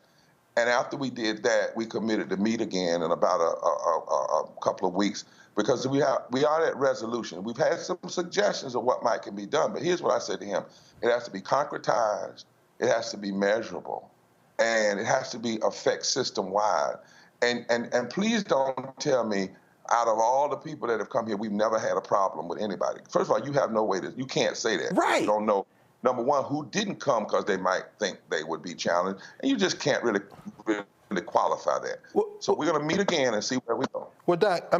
And after we did that, we committed to meet again in about a couple of weeks, because we are at resolution. We've had some suggestions of what can be done, but here's what I said to him. It has to be concretized, it has to be measurable, and it has to be affect system-wide. And please don't tell me, out of all the people that have come here, we've never had a problem with anybody. First of all, you have no way you can't say that. Right. You don't know, number one, who didn't come because they might think they would be challenged, and you just can't really qualify that. So we're going to meet again and see where we go. Well, Doc,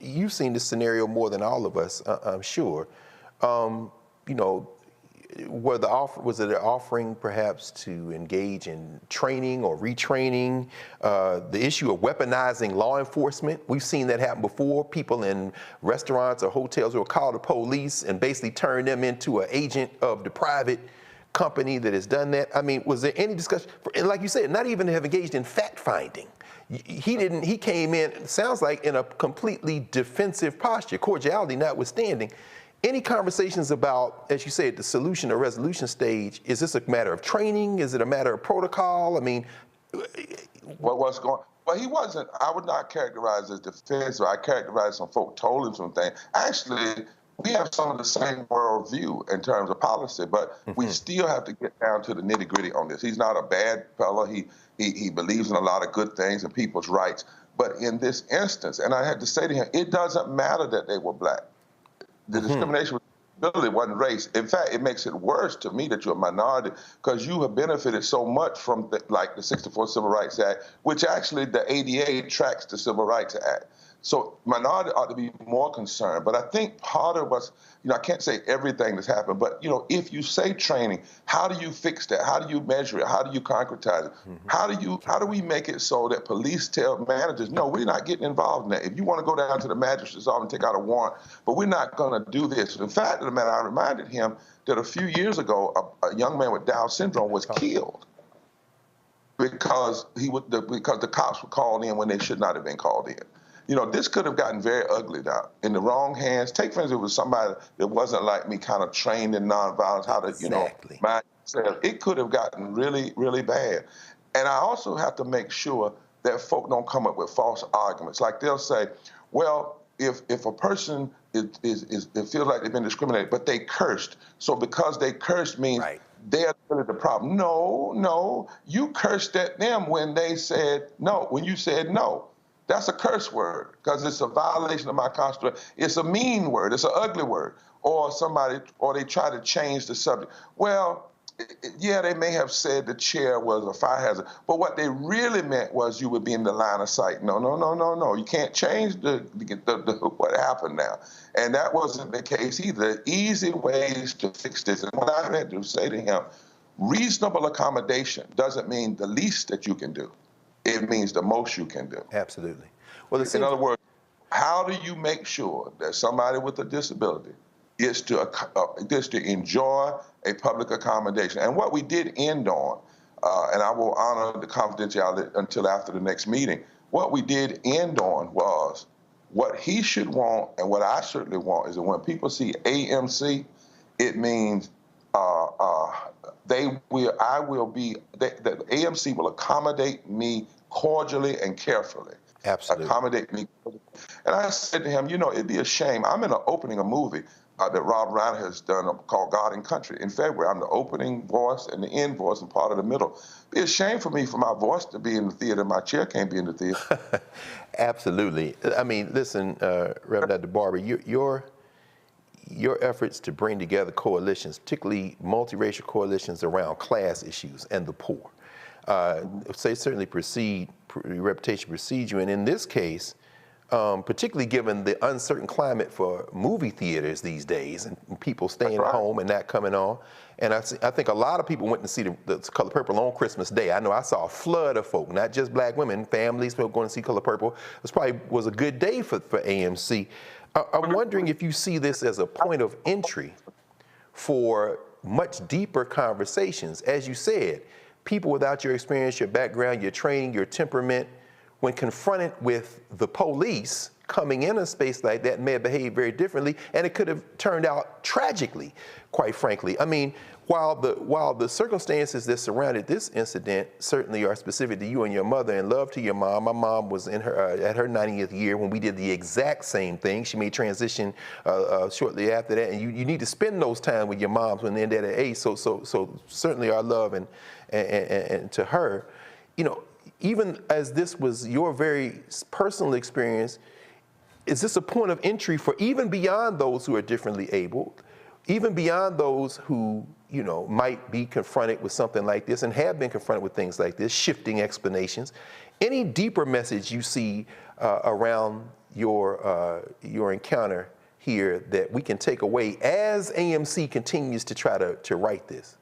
you've seen this scenario more than all of us, I'm sure. Was it an offering perhaps to engage in training or retraining? The issue of weaponizing law enforcement, we've seen that happen before. People in restaurants or hotels will call the police and basically turn them into an agent of the private company that has done that. I mean, was there any discussion? And like you said, not even have engaged in fact finding. He came in, it sounds like, in a completely defensive posture, cordiality notwithstanding. Any conversations about, as you said, the solution or resolution stage? Is this a matter of training? Is it a matter of protocol? I mean, what's going? Well, he wasn't. I would not characterize as defensive. I characterized some folk told him some things. Actually, we have some of the same worldview in terms of policy, but we still have to get down to the nitty gritty on this. He's not a bad fellow. He believes in a lot of good things and people's rights. But in this instance, and I had to say to him, it doesn't matter that they were black. The discrimination wasn't race. In fact, it makes it worse to me that you're a minority because you have benefited so much from like the 64 Civil Rights Act, which actually the ADA tracks the Civil Rights Act. So minority ought to be more concerned. But I think part of what's, I can't say everything that's happened, but, if you say training, how do you fix that? How do you measure it? How do you concretize it? How do we make it so that police tell managers, no, we're not getting involved in that. If you want to go down to the magistrate's office and take out a warrant, but we're not going to do this. In fact of the matter, I reminded him that a few years ago, a young man with Down syndrome was killed because the cops were called in when they should not have been called in. This could have gotten very ugly now in the wrong hands. Take, for instance, it was somebody that wasn't like me, kind of trained in nonviolence, how to, mindset. It could have gotten really, really bad. And I also have to make sure that folk don't come up with false arguments. Like they'll say, well, if a person it feels like they've been discriminated, but they cursed, so because they cursed means they're really the problem. No, you cursed at them when they said no, when you said no. That's a curse word because it's a violation of my constitution. It's a mean word. It's an ugly word. Or they try to change the subject. Well, yeah, they may have said the chair was a fire hazard, but what they really meant was you would be in the line of sight. No. You can't change the what happened now. And that wasn't the case either. Easy ways to fix this. And what I had to say to him, reasonable accommodation doesn't mean the least that you can do. It means the most you can do. Absolutely. Well, in other words, how do you make sure that somebody with a disability gets to enjoy a public accommodation? And what we did end on, and I will honor the confidentiality until after the next meeting, what we did end on was what he should want and what I certainly want is that when people see AMC, it means the AMC will accommodate me cordially and carefully. Absolutely. Accommodate me. And I said to him, it'd be a shame. I'm in the opening a movie that Rob Reiner has done called God and Country. In February, I'm the opening voice and the end voice and part of the middle. It'd be a shame for me for my voice to be in the theater. My chair can't be in the theater. Absolutely. I mean, listen, Reverend Dr. Barber, your efforts to bring together coalitions, particularly multiracial coalitions around class issues and the poor, certainly reputation precedes you. And in this case, particularly given the uncertain climate for movie theaters these days and people staying at home and not coming on. And I think a lot of people went to see the Color Purple on Christmas Day. I know I saw a flood of folk, not just black women, families going to see Color Purple. It was a good day for AMC. I'm wondering if you see this as a point of entry for much deeper conversations. As you said, people without your experience, your background, your training, your temperament, when confronted with the police coming in a space like that, may have behaved very differently, and it could have turned out tragically, quite frankly. I mean, while the circumstances that surrounded this incident certainly are specific to you and your mother, and love to your mom. My mom was in her at her 90th year when we did the exact same thing. She made transition shortly after that, and you need to spend those time with your moms when they're at that age. So certainly our love and to her, even as this was your very personal experience, is this a point of entry for even beyond those who are differently abled, even beyond those who, might be confronted with something like this and have been confronted with things like this, shifting explanations? Any deeper message you see around your encounter here that we can take away as AMC continues to try to right this?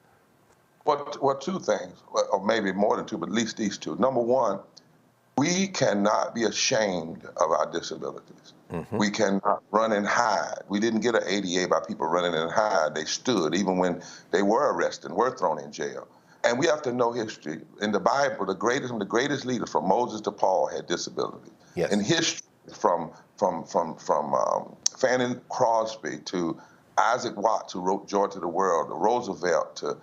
Well, two things, or maybe more than two, but at least these two. Number one, we cannot be ashamed of our disabilities. Mm-hmm. We cannot run and hide. We didn't get an ADA by people running and hide. They stood even when they were arrested and were thrown in jail. And we have to know history. In the Bible, the greatest leaders, from Moses to Paul, had disabilities. Yes. In history, from Fannie Crosby to Isaac Watts, who wrote Joy to the World, to Roosevelt, to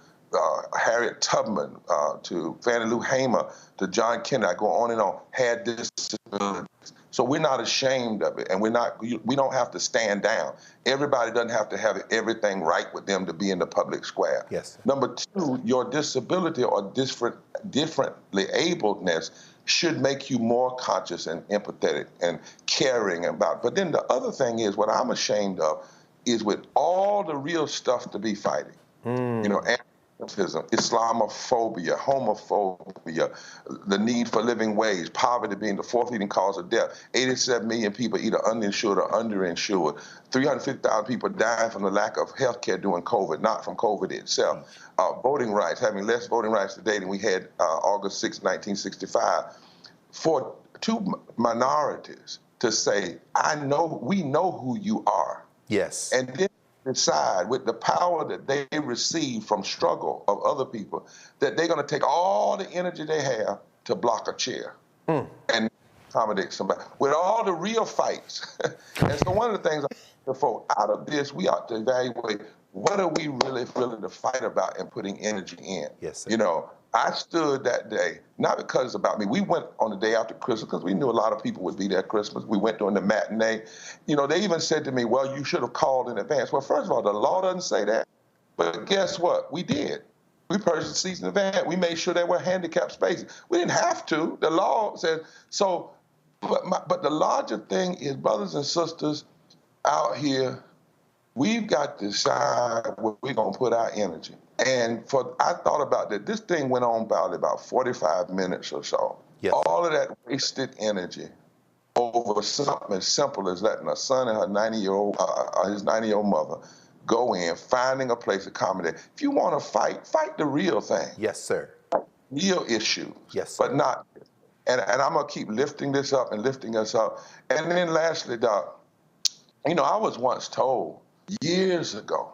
Harriet Tubman, to Fannie Lou Hamer, to John Kennedy, I go on and on, had disabilities. So we're not ashamed of it, and we don't have to stand down. Everybody doesn't have to have everything right with them to be in the public square. Yes. Number two, your disability or differently abledness should make you more conscious and empathetic and caring about. But then the other thing is, what I'm ashamed of is with all the real stuff to be fighting, you know, anti-Semitism, Islamophobia, homophobia, the need for living wage, poverty being the fourth leading cause of death, 87 million people either uninsured or underinsured, 350,000 people dying from the lack of health care during COVID, not from COVID itself, voting rights, having less voting rights today than we had August 6, 1965, for two minorities to say, we know who you are. Yes. And then decide with the power that they receive from struggle of other people that they're going to take all the energy they have to block a chair and accommodate somebody with all the real fights. And so one of the things out of this, we ought to evaluate what are we really willing to fight about and putting energy in. Yes, sir. You know, I stood that day, not because it's about me. We went on the day after Christmas because we knew a lot of people would be there at Christmas. We went during the matinee. You know, they even said to me, well, you should have called in advance. Well, first of all, the law doesn't say that. But guess what? We did. We purchased seats in advance. We made sure there were handicapped spaces. We didn't have to. The law said so. But the larger thing is, brothers and sisters out here, we've got to decide where we're going to put our energy. And I thought about that. This thing went on about 45 minutes or so. Yes. All of that wasted energy over something as simple as letting a son and his 90-year-old mother go in, finding a place to accommodate. If you want to fight the real thing. Yes, sir. Real issues. Yes, sir. But not. And I'm going to keep lifting this up and lifting us up. And then lastly, Doc, you know, I was once told years ago,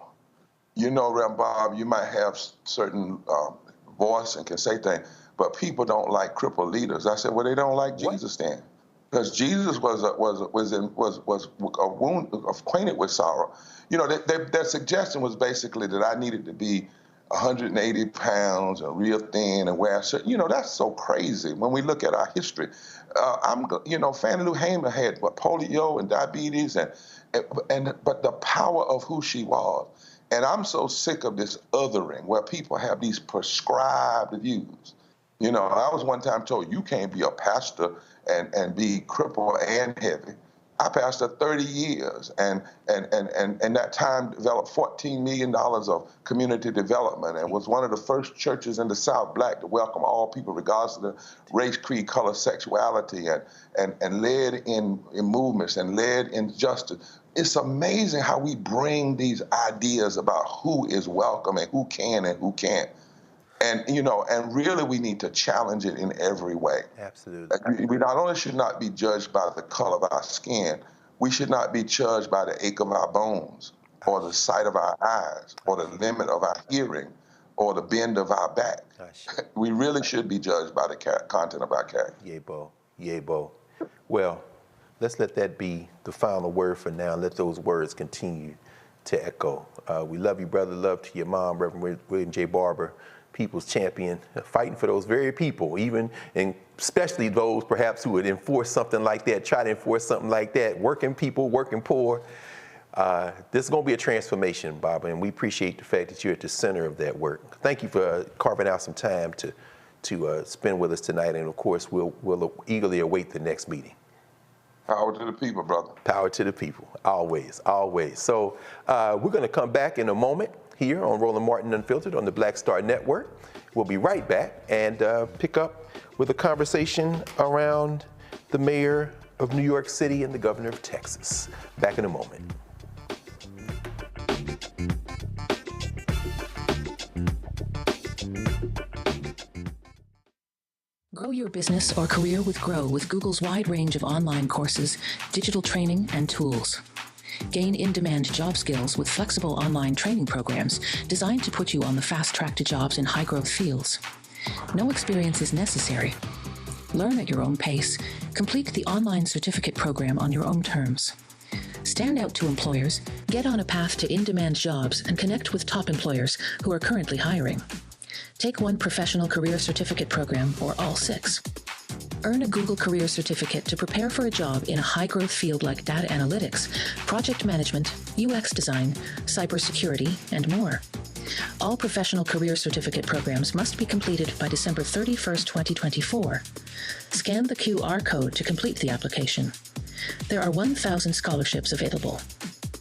you know, Reverend Bob, you might have certain voice and can say things, but people don't like crippled leaders. I said, well, they don't like Jesus then, because Jesus was acquainted with sorrow. You know, their suggestion was basically that I needed to be 180 pounds and real thin and wear a shirt. You know, that's so crazy when we look at our history. Fannie Lou Hamer had polio and diabetes, but the power of who she was. And I'm so sick of this othering where people have these prescribed views. You know, I was one time told, you can't be a pastor and be crippled and heavy. I pastored 30 years and that time developed $14 million of community development and was one of the first churches in the South Black to welcome all people regardless of the race, creed, color, sexuality and led in movements and led in justice. It's amazing how we bring these ideas about who is welcome and who can and who can't. And, you know, and really we need to challenge it in every way. Absolutely. We not only should not be judged by the color of our skin, we should not be judged by the ache of our bones or the sight of our eyes or the limit of our hearing or the bend of our back. We really should be judged by the content of our character. Yay, Bo. Yay, Bo. Well, let's let that be the final word for now. Let those words continue to echo. We love you, brother. Love to your mom, Reverend William J. Barber, people's champion, fighting for those very people, even and especially those perhaps who would enforce something like that, try to enforce something like that, working people, working poor. This is going to be a transformation, Bob, and we appreciate the fact that you're at the center of that work. Thank you for carving out some time to spend with us tonight, and of course, we'll eagerly await the next meeting. Power to the people, brother. Power to the people, always, always. So we're going to come back in a moment here on Roland Martin Unfiltered on the Black Star Network. We'll be right back and pick up with a conversation around the mayor of New York City and the governor of Texas. Back in a moment. Grow your business or career with Grow with Google's wide range of online courses, digital training, and tools. Gain in-demand job skills with flexible online training programs designed to put you on the fast track to jobs in high-growth fields. No experience is necessary. Learn at your own pace. Complete the online certificate program on your own terms. Stand out to employers, get on a path to in-demand jobs, and connect with top employers who are currently hiring. Take one professional career certificate program or all 6. Earn a Google Career Certificate to prepare for a job in a high-growth field like data analytics, project management, UX design, cybersecurity, and more. All professional career certificate programs must be completed by December 31st, 2024. Scan the QR code to complete the application. There are 1,000 scholarships available.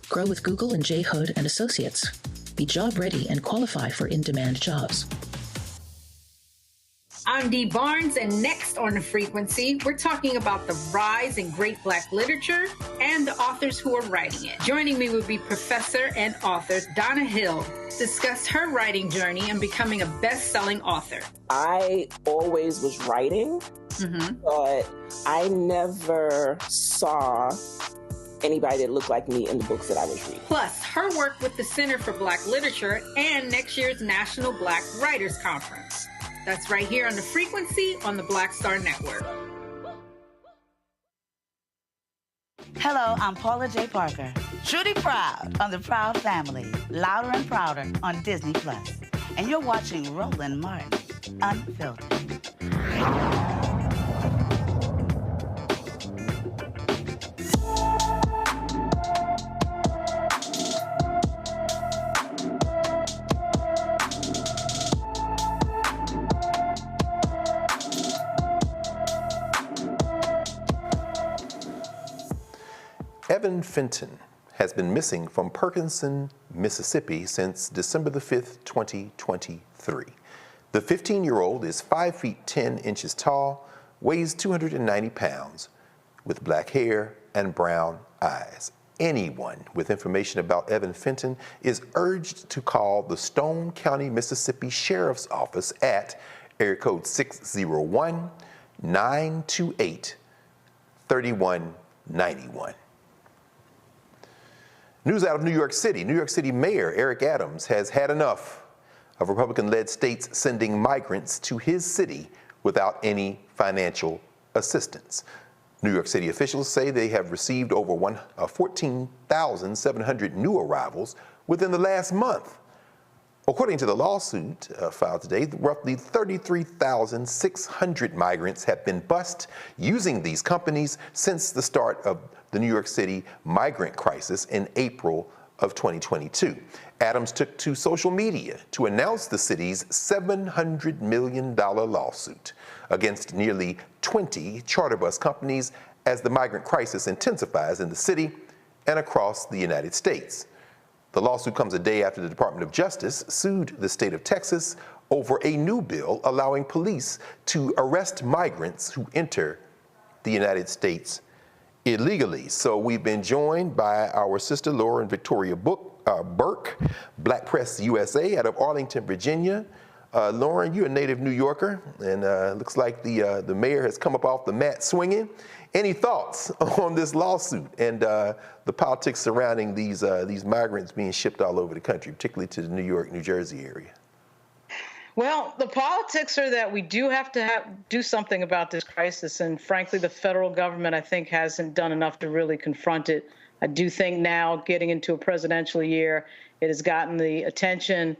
Grow with Google and J. Hood and Associates. Be job ready and qualify for in-demand jobs. I'm Dee Barnes, and next on The Frequency, we're talking about the rise in great Black literature and the authors who are writing it. Joining me will be professor and author Donna Hill, discuss her writing journey and becoming a best-selling author. I always was writing, but I never saw anybody that looked like me in the books that I was reading. Plus, her work with the Center for Black Literature and next year's National Black Writers Conference. That's right here on The Frequency on the Black Star Network. Hello, I'm Paula J. Parker. Truly proud on the Proud Family, Louder and Prouder on Disney+. And you're watching Roland Martin, Unfiltered. Evan Fenton has been missing from Perkinson, Mississippi since December the 5th, 2023. The 15-year-old is 5 feet 10 inches tall, weighs 290 pounds, with black hair and brown eyes. Anyone with information about Evan Fenton is urged to call the Stone County, Mississippi Sheriff's Office at area code 601-928-3191. News out of New York City. New York City Mayor Eric Adams has had enough of Republican-led states sending migrants to his city without any financial assistance. New York City officials say they have received over 14,700 new arrivals within the last month. According to the lawsuit filed today, roughly 33,600 migrants have been bused using these companies since the start of the New York City migrant crisis in April of 2022. Adams took to social media to announce the city's $700 million lawsuit against nearly 20 charter bus companies as the migrant crisis intensifies in the city and across the United States. The lawsuit comes a day after the Department of Justice sued the state of Texas over a new bill allowing police to arrest migrants who enter the United States illegally. So we've been joined by our sister Lauren Victoria Burke, Black Press USA out of Arlington, Virginia. Lauren, you're a native New Yorker, and looks like the mayor has come up off the mat swinging. Any thoughts on this lawsuit and the politics surrounding these migrants being shipped all over the country, particularly to the New York, New Jersey area? Well, the politics are that we do have to do something about this crisis, and frankly, the federal government, I think, hasn't done enough to really confront it. I do think now, getting into a presidential year, it has gotten the attention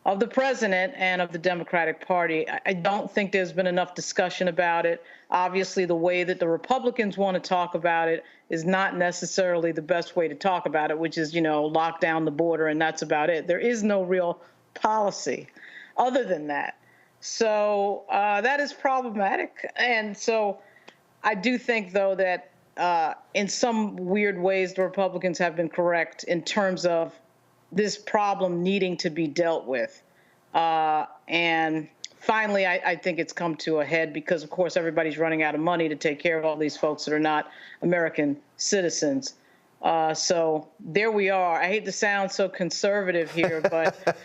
of the president and of the Democratic Party. I don't think there's been enough discussion about it. Obviously, the way that the Republicans want to talk about it is not necessarily the best way to talk about it, which is, lock down the border, and that's about it. There is no real policy other than that. So that is problematic. And so I do think, though, that in some weird ways, the Republicans have been correct in terms of this problem needing to be dealt with. And finally, I think it's come to a head because, of course, everybody's running out of money to take care of all these folks that are not American citizens. So there we are. I hate to sound so conservative here, but,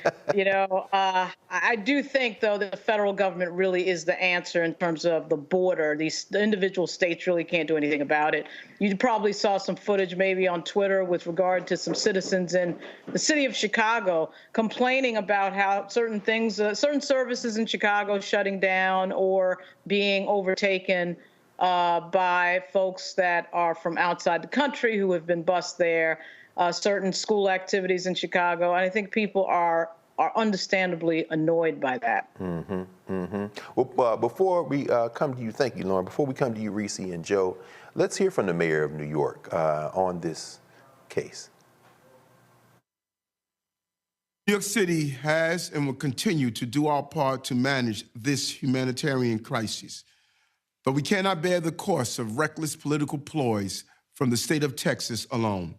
I do think, though, that the federal government really is the answer in terms of the border. The individual states really can't do anything about it. You probably saw some footage maybe on Twitter with regard to some citizens in the city of Chicago complaining about how certain things, certain services in Chicago shutting down or being overtaken by folks that are from outside the country who have been bused there, certain school activities in Chicago. And I think people are are understandably annoyed by that. Well, before we come to you, thank you, Lauren. Before we come to you, Reese and Joe, let's hear from the mayor of New York on this case. New York City has and will continue to do our part to manage this humanitarian crisis. But we cannot bear the cost of reckless political ploys from the state of Texas alone.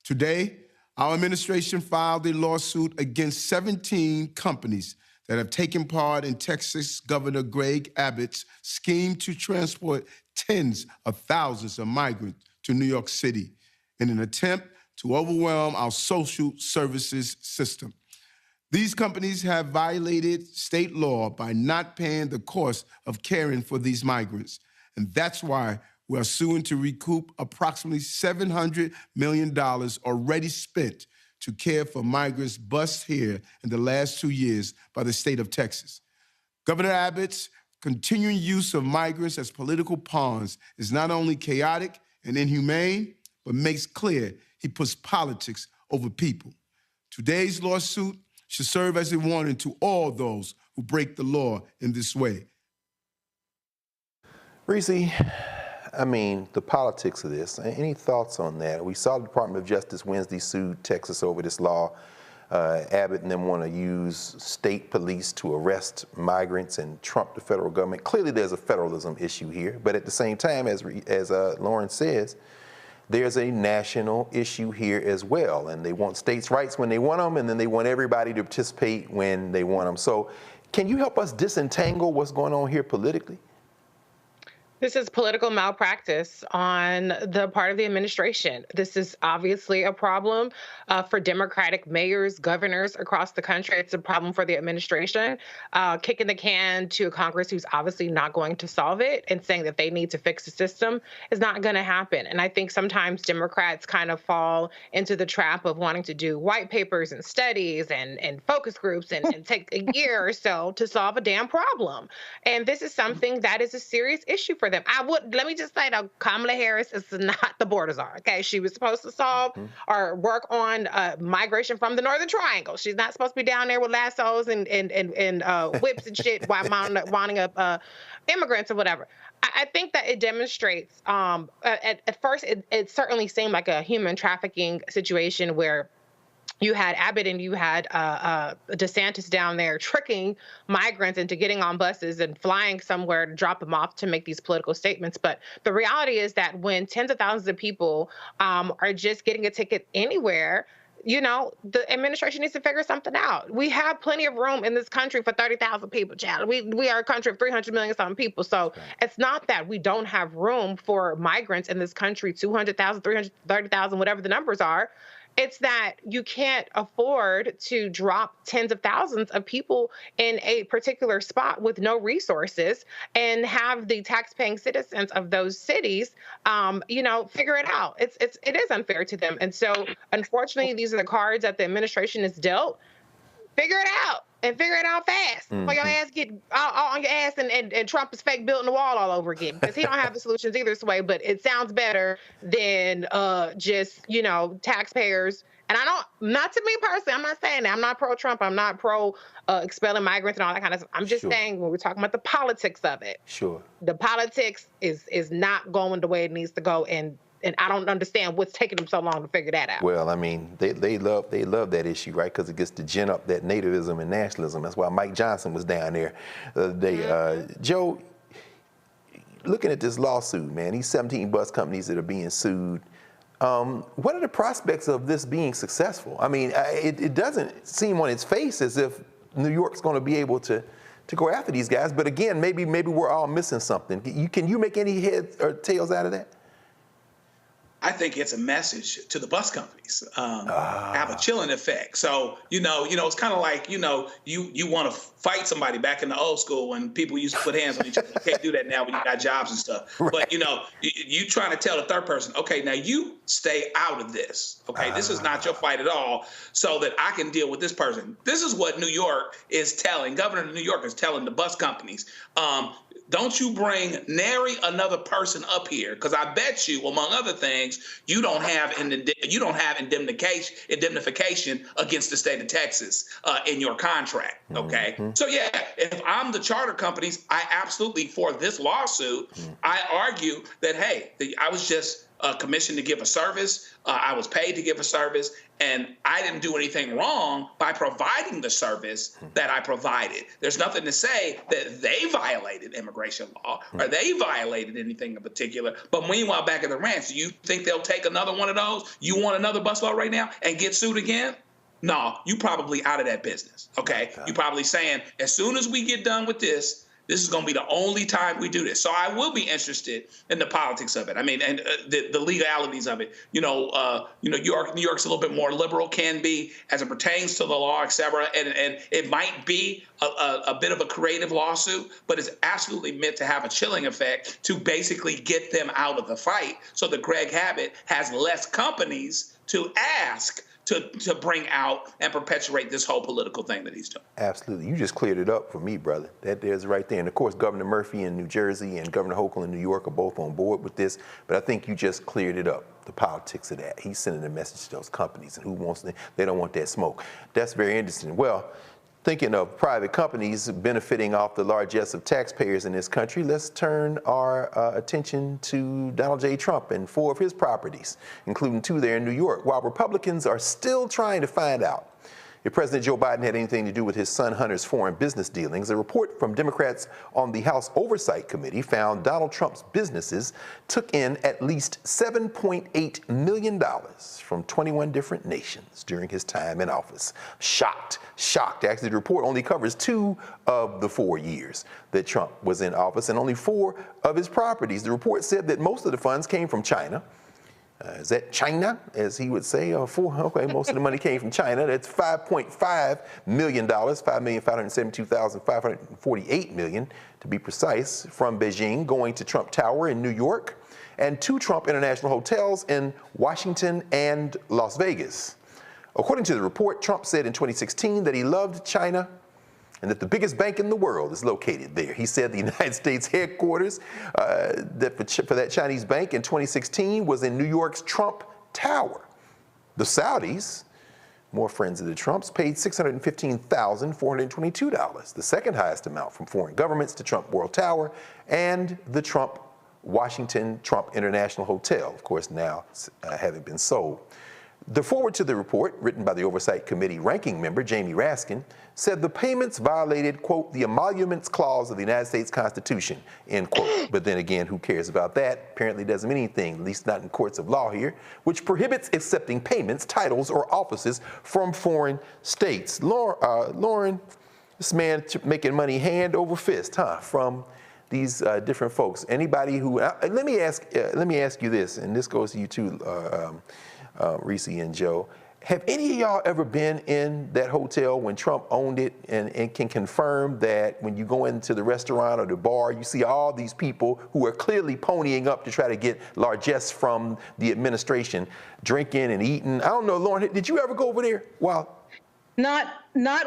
Today, our administration filed a lawsuit against 17 companies that have taken part in Texas Governor Greg Abbott's scheme to transport tens of thousands of migrants to New York City in an attempt to overwhelm our social services system. These companies have violated state law by not paying the cost of caring for these migrants. And that's why we are suing to recoup approximately $700 million already spent to care for migrants bused here in the last 2 years by the state of Texas. Governor Abbott's continuing use of migrants as political pawns is not only chaotic and inhumane, but makes clear he puts politics over people. Today's lawsuit should serve as a warning to all those who break the law in this way. Reese, I mean, the politics of this, any thoughts on that? We saw the Department of Justice Wednesday sued Texas over this law. Abbott and them want to use state police to arrest migrants and trump the federal government. Clearly there's a federalism issue here, but at the same time, as Lauren says, there's a national issue here as well, and they want states' rights when they want them, and then they want everybody to participate when they want them. So can you help us disentangle what's going on here politically? This is political malpractice on the part of the administration. This is obviously a problem for Democratic mayors, governors across the country. It's a problem for the administration, kicking the can to a Congress who's obviously not going to solve it and saying that they need to fix the system is not going to happen. And I think sometimes Democrats kind of fall into the trap of wanting to do white papers and studies and focus groups and take a year or so to solve a damn problem. And this is something that is a serious issue for them. Let me just say that Kamala Harris is not the border czar, okay? She was supposed to solve or work on migration from the Northern Triangle. She's not supposed to be down there with lassos and whips and shit while winding up immigrants or whatever. I think that it demonstrates, at first, it certainly seemed like a human trafficking situation where you had Abbott and you had DeSantis down there tricking migrants into getting on buses and flying somewhere to drop them off to make these political statements. But the reality is that when tens of thousands of people are just getting a ticket anywhere, you know, the administration needs to figure something out. We have plenty of room in this country for 30,000 people, child. We are a country of 300 million something people. So it's not that we don't have room for migrants in this country, 200,000, 330,000, whatever the numbers are. It's that you can't afford to drop tens of thousands of people in a particular spot with no resources and have the taxpaying citizens of those cities, figure it out. It is unfair to them. And so, unfortunately, these are the cards that the administration is dealt. Figure it out. And figure it out fast before your ass get all on your ass and Trump is fake building the wall all over again, because he don't have the solutions either way, but it sounds better than taxpayers. And not to me personally, I'm not saying that. I'm not pro-Trump. I'm not pro expelling migrants and all that kind of stuff. I'm just saying when we're talking about the politics of it. Sure. The politics is not going the way it needs to go, and I don't understand what's taking them so long to figure that out. Well, I mean, they love that issue, right? Because it gets to gin up that nativism and nationalism. That's why Mike Johnson was down there the other day. Joe, looking at this lawsuit, man, these 17 bus companies that are being sued, what are the prospects of this being successful? I mean, it doesn't seem on its face as if New York's going to be able to go after these guys. But again, maybe we're all missing something. Can you make any heads or tails out of that? I think it's a message to the bus companies, have a chilling effect. So, it's kind of like, you want to fight somebody back in the old school when people used to put hands on each other. You can't do that now when you got jobs and stuff. Right. But, you trying to tell the third person, okay, now you stay out of this. Okay, this is not your fight at all, so that I can deal with this person. This is what New York is telling, Governor of New York is telling the bus companies. don't you bring nary another person up here, because I bet you, among other things, you don't have indemnification against the state of Texas in your contract. Okay, so yeah, if I'm the charter companies, I absolutely, for this lawsuit, I argue that hey, I was just commissioned to give a service. I was paid to give a service, and I didn't do anything wrong by providing the service that I provided. There's nothing to say that they violated immigration law or they violated anything in particular. But meanwhile, back at the ranch, do you think they'll take another one of those? You want another bus law right now and get sued again? No, you probably out of that business. Okay, you probably saying as soon as we get done with this is going to be the only time we do this. So I will be interested in the politics of it. I mean, and the legalities of it. New York's a little bit more liberal, can be as it pertains to the law, et cetera. And it might be a bit of a creative lawsuit, but it's absolutely meant to have a chilling effect to basically get them out of the fight, so that Greg Abbott has less companies to ask to bring out and perpetuate this whole political thing that he's doing. Absolutely. You just cleared it up for me, brother. That there's right there. And of course, Governor Murphy in New Jersey and Governor Hochul in New York are both on board with this. But I think you just cleared it up, the politics of that. He's sending a message to those companies, and they don't want that smoke. That's very interesting. Well, thinking of private companies benefiting off the largesse of taxpayers in this country, let's turn our attention to Donald J. Trump and 4 of his properties, including 2 there in New York, while Republicans are still trying to find out if President Joe Biden had anything to do with his son Hunter's foreign business dealings. A report from Democrats on the House Oversight Committee found Donald Trump's businesses took in at least $7.8 million from 21 different nations during his time in office. Shocked. Actually, the report only covers 2 of the 4 years that Trump was in office and only 4 of his properties. The report said that most of the funds came from China. Is that China, as he would say? Most of the money came from China. That's $5.5 million, $5,572,548 million to be precise, from Beijing going to Trump Tower in New York and 2 Trump International hotels in Washington and Las Vegas. According to the report, Trump said in 2016 that he loved China and that the biggest bank in the world is located there. He said the United States headquarters for that Chinese bank in 2016 was in New York's Trump Tower. The Saudis, more friends of the Trumps, paid $615,422, the second highest amount from foreign governments to Trump World Tower and the Trump Washington Trump International Hotel, of course now having been sold. The foreword to the report, written by the Oversight Committee ranking member Jamie Raskin, said the payments violated, quote, the emoluments clause of the United States Constitution, end quote. But then again, who cares about that? Apparently doesn't mean anything, at least not in courts of law here, which prohibits accepting payments, titles, or offices from foreign states. Lauren, this man making money hand over fist, from these different folks. Anybody who, let me ask you this, and this goes to you too, Reese and Joe. Have any of y'all ever been in that hotel when Trump owned it and can confirm that when you go into the restaurant or the bar, you see all these people who are clearly ponying up to try to get largesse from the administration, drinking and eating? I don't know, Lauren, did you ever go over there? Wow. Not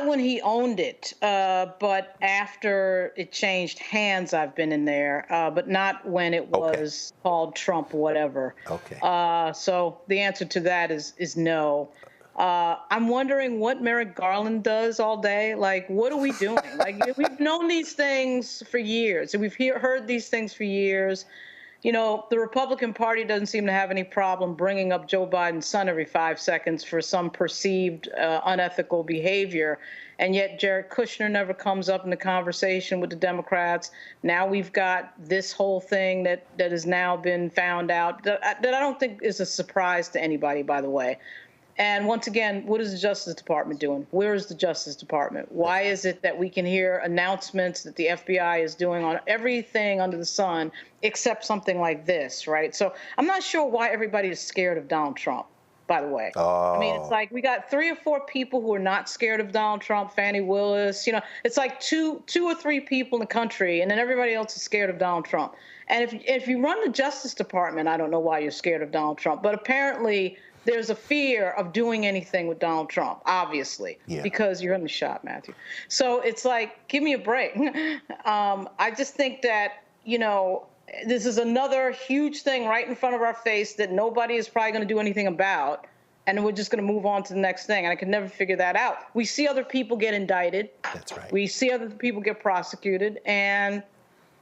when he owned it, but after it changed hands, I've been in there, but not when it was called Trump whatever. Okay. So the answer to that is no. I'm wondering what Merrick Garland does all day. Like, what are we doing? Like, we've known these things for years, and we've heard these things for years. You know, the Republican Party doesn't seem to have any problem bringing up Joe Biden's son every 5 seconds for some perceived unethical behavior. And yet Jared Kushner never comes up in the conversation with the Democrats. Now we've got this whole thing that has now been found out that I don't think is a surprise to anybody, by the way. And once again, what is the Justice Department doing? Where is the Justice Department? Why is it that we can hear announcements that the FBI is doing on everything under the sun except something like this, right? So I'm not sure why everybody is scared of Donald Trump, by the way. I mean, it's like we got 3 or 4 people who are not scared of Donald Trump, Fannie Willis. You know, it's like two or three people in the country, and then everybody else is scared of Donald Trump. And if you run the Justice Department, I don't know why you're scared of Donald Trump, but apparently there's a fear of doing anything with Donald Trump, obviously, because you're in the shot, Matthew. So it's like, give me a break. I just think that, you know, this is another huge thing right in front of our face that nobody is probably going to do anything about. And we're just going to move on to the next thing. And I could never figure that out. We see other people get indicted. That's right. We see other people get prosecuted. And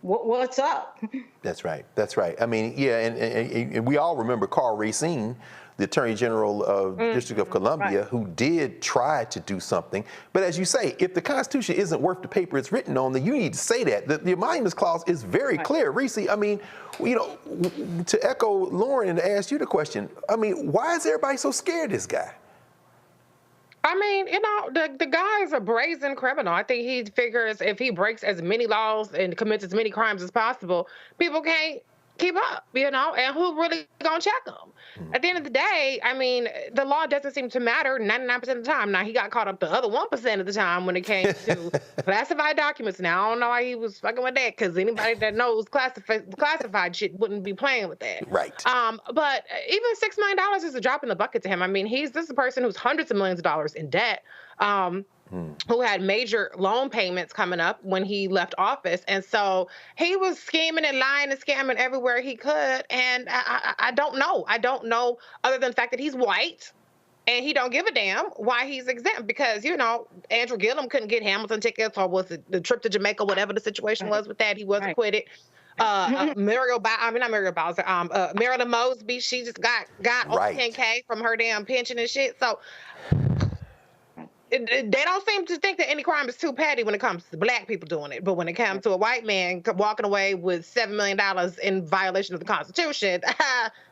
what's up? That's right. That's right. I mean, yeah, and we all remember Carl Racine, the Attorney General of the District of Columbia, who did try to do something. But as you say, if the Constitution isn't worth the paper it's written on, then you need to say that. The Emoluments Clause is very clear. Reese, I mean, you know, to echo Lauren and to ask you the question, I mean, why is everybody so scared of this guy? I mean, you know, the guy is a brazen criminal. I think he figures if he breaks as many laws and commits as many crimes as possible, people can't keep up, you know, and who really gonna check him? At the end of the day, I mean, the law doesn't seem to matter 99% of the time. Now, he got caught up the other 1% of the time when it came to classified documents. Now, I don't know why he was fucking with that, because anybody that knows classified shit wouldn't be playing with that. Right. But even $6 million is a drop in the bucket to him. I mean, this is a person who's hundreds of millions of dollars in debt. Who had major loan payments coming up when he left office. And so he was scheming and lying and scamming everywhere he could. And I don't know. I don't know, other than the fact that he's white and he don't give a damn why he's exempt, because, you know, Andrew Gillum couldn't get Hamilton tickets, or was it the trip to Jamaica, whatever the situation was with that, he was acquitted. Marilyn Mosby, she just got over 10K from her damn pension and shit. So they don't seem to think that any crime is too petty when it comes to black people doing it. But when it comes to a white man walking away with $7 million in violation of the Constitution,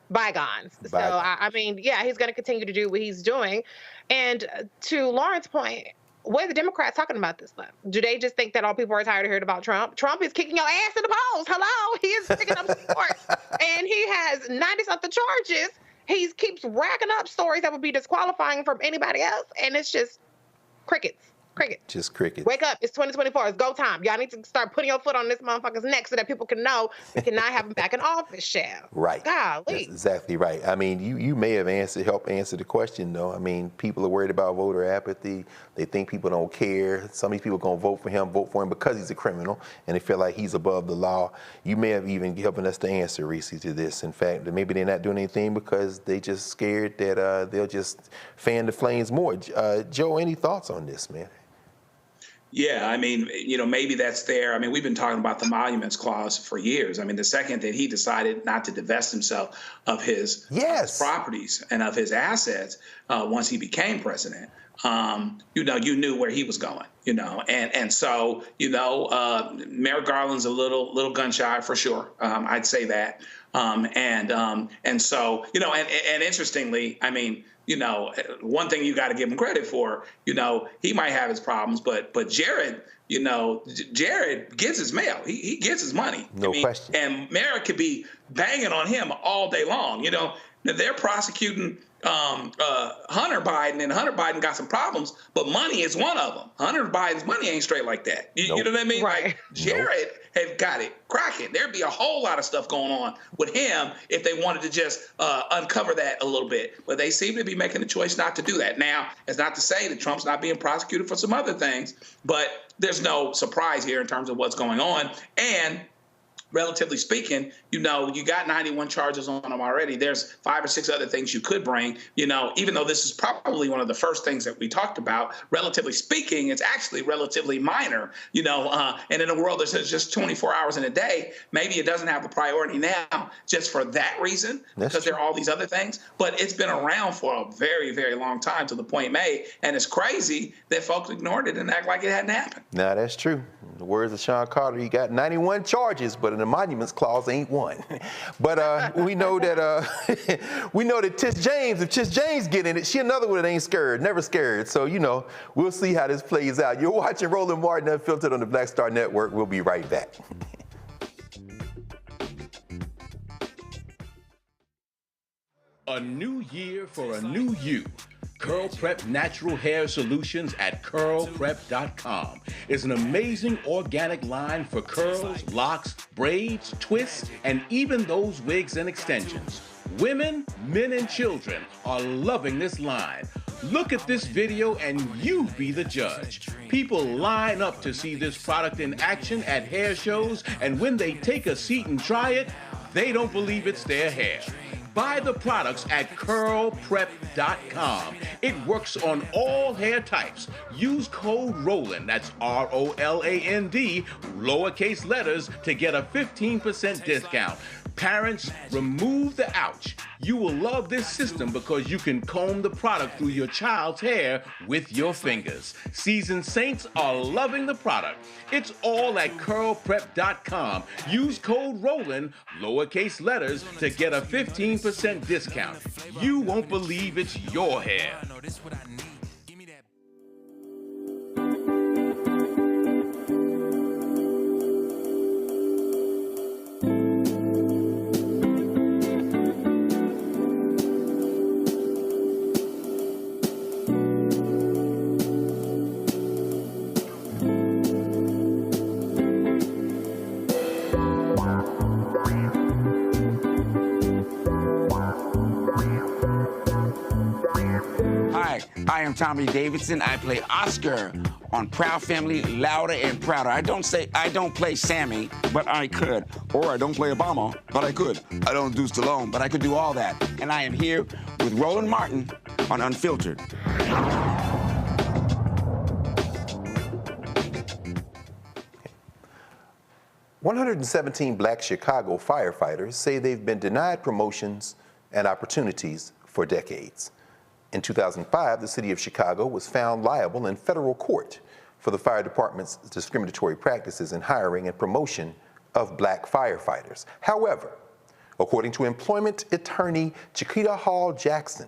bygones. So, I mean, yeah, he's going to continue to do what he's doing. And to Lauren's point, what are the Democrats talking about this stuff? Do they just think that all people are tired of hearing about Trump? Trump is kicking your ass in the polls. Hello? He is picking up support. And he has 90-something charges. He keeps racking up stories that would be disqualifying from anybody else. And it's just crickets. Just crickets. Wake up. It's 2024. It's go time. Y'all need to start putting your foot on this motherfucker's neck so that people can know we cannot have him back in office, Shell. Right. Golly. That's exactly right. I mean, you may have helped answer the question, though. I mean, people are worried about voter apathy. They think people don't care. Some of these people are going to vote for him because he's a criminal, and they feel like he's above the law. You may have even helping us to answer, Reese, to this. In fact, maybe they're not doing anything because they just scared that they'll just fan the flames more. Joe, any thoughts on this, man? Yeah, I mean, you know, maybe that's there. I mean, we've been talking about the Emoluments Clause for years. I mean, the second that he decided not to divest himself of his properties and of his assets once he became president, you know, you knew where he was going, you know, and so, you know, Merrick Garland's a little gun shy for sure. I'd say that. And so, you know, and interestingly, I mean, you know, one thing you got to give him credit for, you know, he might have his problems, but Jared, you know, Jared gets his mail. He gets his money. No question. And Merrick could be banging on him all day long. You know, they're prosecuting Hunter Biden, and Hunter Biden got some problems, but money is one of them. Hunter Biden's money ain't straight like that. You know what I mean? Right. Like Jared have got it cracking. There'd be a whole lot of stuff going on with him if they wanted to just uncover that a little bit. But they seem to be making the choice not to do that. Now, it's not to say that Trump's not being prosecuted for some other things, but there's no surprise here in terms of what's going on. And relatively speaking, you know, you got 91 charges on them already. There's 5 or 6 other things you could bring, you know, even though this is probably one of the first things that we talked about, relatively speaking, it's actually relatively minor, you know, and in a world that's just 24 hours in a day, maybe it doesn't have the priority now just for that reason, because there are all these other things, but it's been around for a very, very long time to the point made, and it's crazy that folks ignored it and act like it hadn't happened. No, that's true. In the words of Sean Carter, he got 91 charges, but in the Emoluments Clause ain't one. But we know that Tish James, if Tish James get in it, she another one that ain't scared, never scared. So, you know, we'll see how this plays out. You're watching Roland Martin Unfiltered on the Black Star Network. We'll be right back. A new year for a new you. Curl Prep Natural Hair Solutions at curlprep.com is an amazing organic line for curls, locks, braids, twists, and even those wigs and extensions. Women, men, and children are loving this line. Look at this video and you be the judge. People line up to see this product in action at hair shows, and when they take a seat and try it, they don't believe it's their hair. Buy the products at curlprep.com. It works on all hair types. Use code ROLAND, that's ROLAND, lowercase letters, to get a 15% discount. Parents, remove the ouch. You will love this system because you can comb the product through your child's hair with your fingers. Seasoned saints are loving the product. It's all at curlprep.com. Use code ROLAND, lowercase letters, to get a 15% discount. You won't believe it's your hair. I am Tommy Davidson. I play Oscar on Proud Family, Louder and Prouder. I don't play Sammy, but I could. Or I don't play Obama, but I could. I don't do Stallone, but I could do all that. And I am here with Roland Martin on Unfiltered. 117 black Chicago firefighters say they've been denied promotions and opportunities for decades. In 2005, the city of Chicago was found liable in federal court for the fire department's discriminatory practices in hiring and promotion of black firefighters. However, according to employment attorney Chiquita Hall Jackson,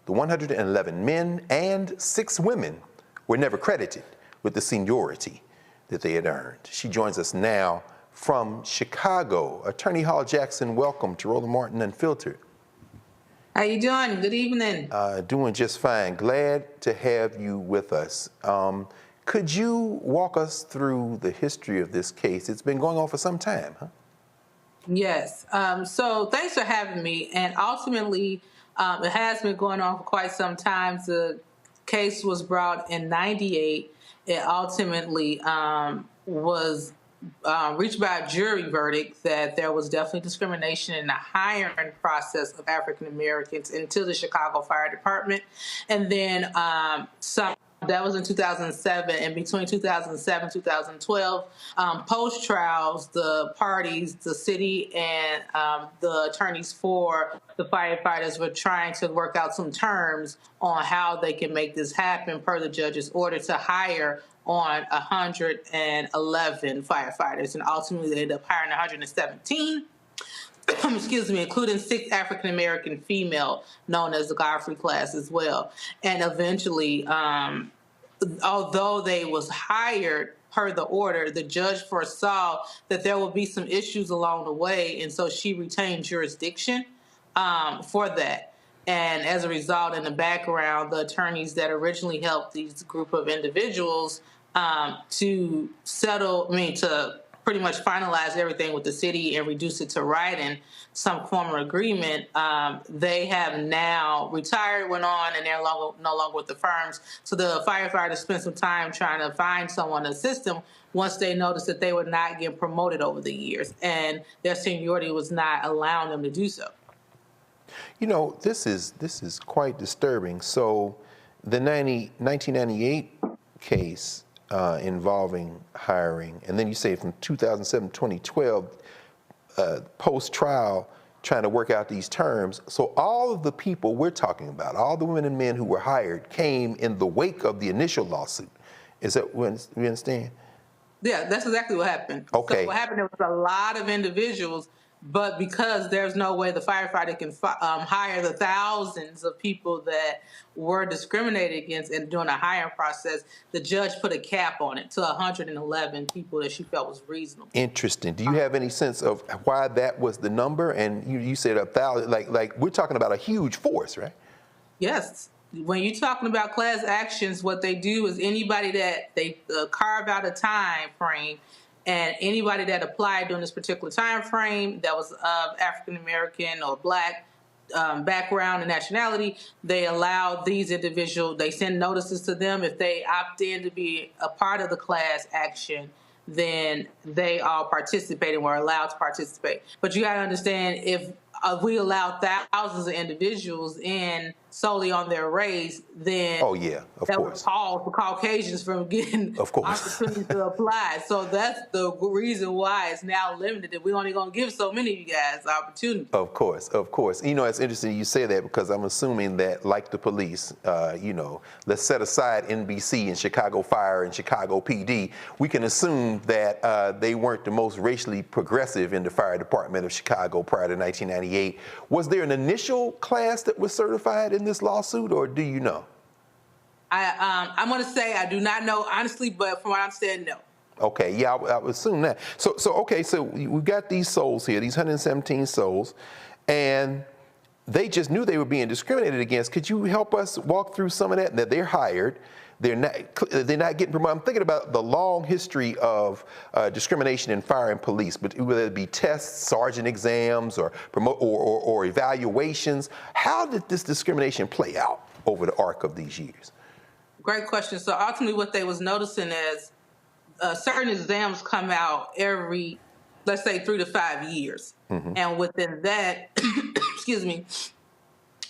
the 111 men and 6 women were never credited with the seniority that they had earned. She joins us now from Chicago. Attorney Hall Jackson, welcome to Roland Martin Unfiltered. How you doing? Good evening. Doing just fine. Glad to have you with us. Could you walk us through the history of this case? It's been going on for some time, huh? Yes. So thanks for having me. And ultimately, it has been going on for quite some time. The case was brought in '98. It ultimately was reached by a jury verdict that there was definitely discrimination in the hiring process of African Americans into the Chicago Fire Department. And then that was in 2007. And between 2007 and 2012, post-trials, the parties, the city, and the attorneys for the firefighters were trying to work out some terms on how they can make this happen per the judge's order to hire on 111 firefighters, and ultimately they ended up hiring 117, excuse me, including 6 African-American female, known as the Godfrey class as well. And eventually, although they was hired per the order, the judge foresaw that there would be some issues along the way, and so she retained jurisdiction for that. And as a result, in the background, the attorneys that originally helped these group of individuals to pretty much finalize everything with the city and reduce it to writing some form of agreement, they have now retired, went on, and they're no longer with the firms. So the firefighters spent some time trying to find someone to assist them once they noticed that they were not getting promoted over the years, and their seniority was not allowing them to do so. You know, this is quite disturbing. So the 1998 case involving hiring, and then you say from 2007 to 2012, post-trial, trying to work out these terms. So all of the people we're talking about, all the women and men who were hired, came in the wake of the initial lawsuit. Is that what you understand? Yeah, that's exactly what happened. Okay. So what happened, there was a lot of individuals, but because there's no way the firefighter can hire the thousands of people that were discriminated against and during a hiring process, the judge put a cap on it to 111 people that she felt was reasonable. Interesting. Do you have any sense of why that was the number? And you said 1,000, like we're talking about a huge force, right? Yes. When you're talking about class actions, what they do is anybody that they carve out a time frame, and anybody that applied during this particular time frame that was African American or black, background and nationality. They allow these individuals, they send notices to them. If they opt in to be a part of the class action, then they all participate and were allowed to participate. But you got to understand, if we allow thousands of individuals in solely on their race, then that would pause the Caucasians from getting opportunities to apply. So that's the reason why it's now limited, that we're only going to give so many of you guys opportunities. Of course. It's interesting you say that, because I'm assuming that, like the police, let's set aside NBC and Chicago Fire and Chicago PD. We can assume that they weren't the most racially progressive in the fire department of Chicago prior to 1998. Was there an initial class that was certified in this lawsuit, or do you know? I'm going to say I do not know, honestly, but from what I'm saying, no. Okay, yeah, I would assume that. So we've got these souls here, these 117 souls, and they just knew they were being discriminated against. Could you help us walk through some of that? That they're hired, they're not getting promoted. I'm thinking about the long history of discrimination in fire and police, but whether it be tests, sergeant exams, or evaluations. How did this discrimination play out over the arc of these years? Great question. So ultimately, what they was noticing is certain exams come out every, let's say, 3 to 5 years. Mm-hmm. And within that, excuse me,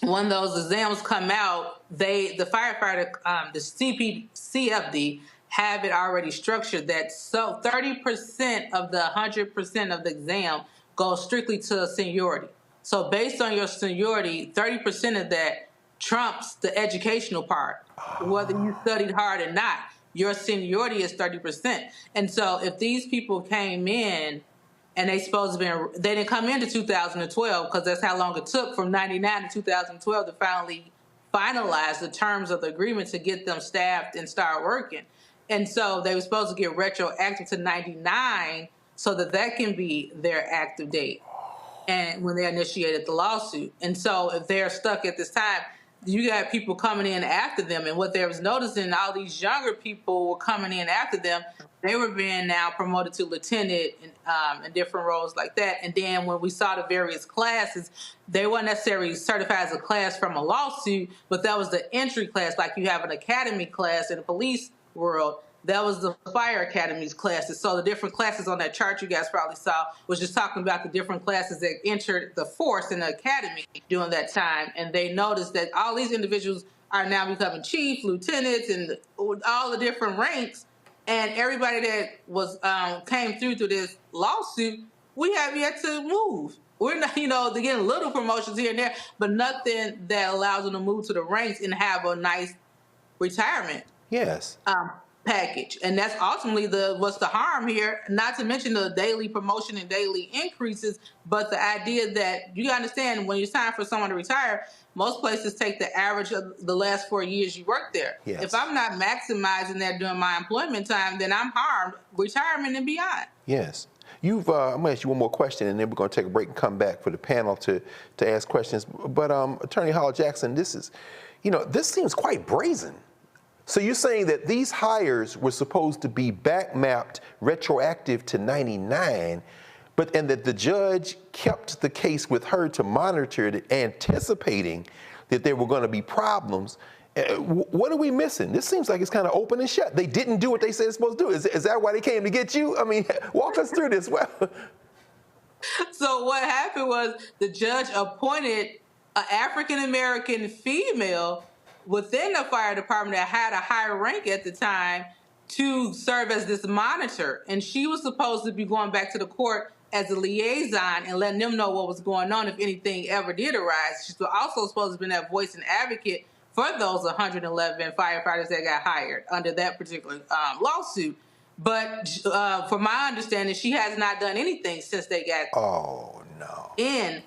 when those exams come out, the firefighter, the CFD, have it already structured that 30% of the 100% of the exam goes strictly to seniority. So based on your seniority, 30% of that trumps the educational part, whether you studied hard or not. Your seniority is 30%. And so if these people came in and they didn't come into 2012, because that's how long it took from 99 to 2012 to finally finalize the terms of the agreement to get them staffed and start working. And so they were supposed to get retroactive to 99 so that can be their active date and when they initiated the lawsuit. And so if they're stuck at this time, you got people coming in after them. And what they was noticing, all these younger people were coming in after them. They were being now promoted to lieutenant and different roles like that. And then when we saw the various classes, they weren't necessarily certified as a class from a lawsuit, but that was the entry class, like you have an academy class in the police world. That was the fire academy's classes. So the different classes on that chart you guys probably saw was just talking about the different classes that entered the force in the academy during that time. And they noticed that all these individuals are now becoming chiefs, lieutenants, and all the different ranks. And everybody that was came through this lawsuit, we have yet to move. We're not, they're getting little promotions here and there, but nothing that allows them to move to the ranks and have a nice retirement. Yes. Package. And that's ultimately what's the harm here, not to mention the daily promotion and daily increases, but the idea that you understand when it's time for someone to retire, most places take the average of the last 4 years you worked there. Yes. If I'm not maximizing that during my employment time, then I'm harmed, retirement and beyond. Yes. I'm going to ask you one more question, and then we're going to take a break and come back for the panel to ask questions. But Attorney Hall-Jackson, this seems quite brazen. So you're saying that these hires were supposed to be back mapped retroactive to 99, and that the judge kept the case with her to monitor it, anticipating that there were going to be problems. What are we missing? This seems like it's kind of open and shut. They didn't do what they said they're supposed to do. Is that why they came to get you? I mean, walk us through this. So what happened was the judge appointed an African-American female within the fire department that had a higher rank at the time to serve as this monitor. And she was supposed to be going back to the court as a liaison and letting them know what was going on if anything ever did arise. She's also supposed to have been that voice and advocate for those 111 firefighters that got hired under that particular lawsuit. But from my understanding, she has not done anything since they got in.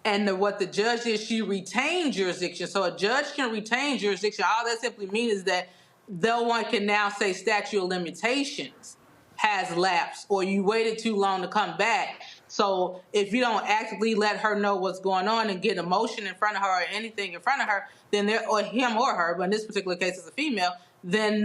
And what the judge did, she retained jurisdiction. So a judge can retain jurisdiction. All that simply means is that no one can now say statute of limitations has lapsed or you waited too long to come back. So if you don't actively let her know what's going on and get a motion in front of her or anything in front of her, then or him or her, but in this particular case it's a female, then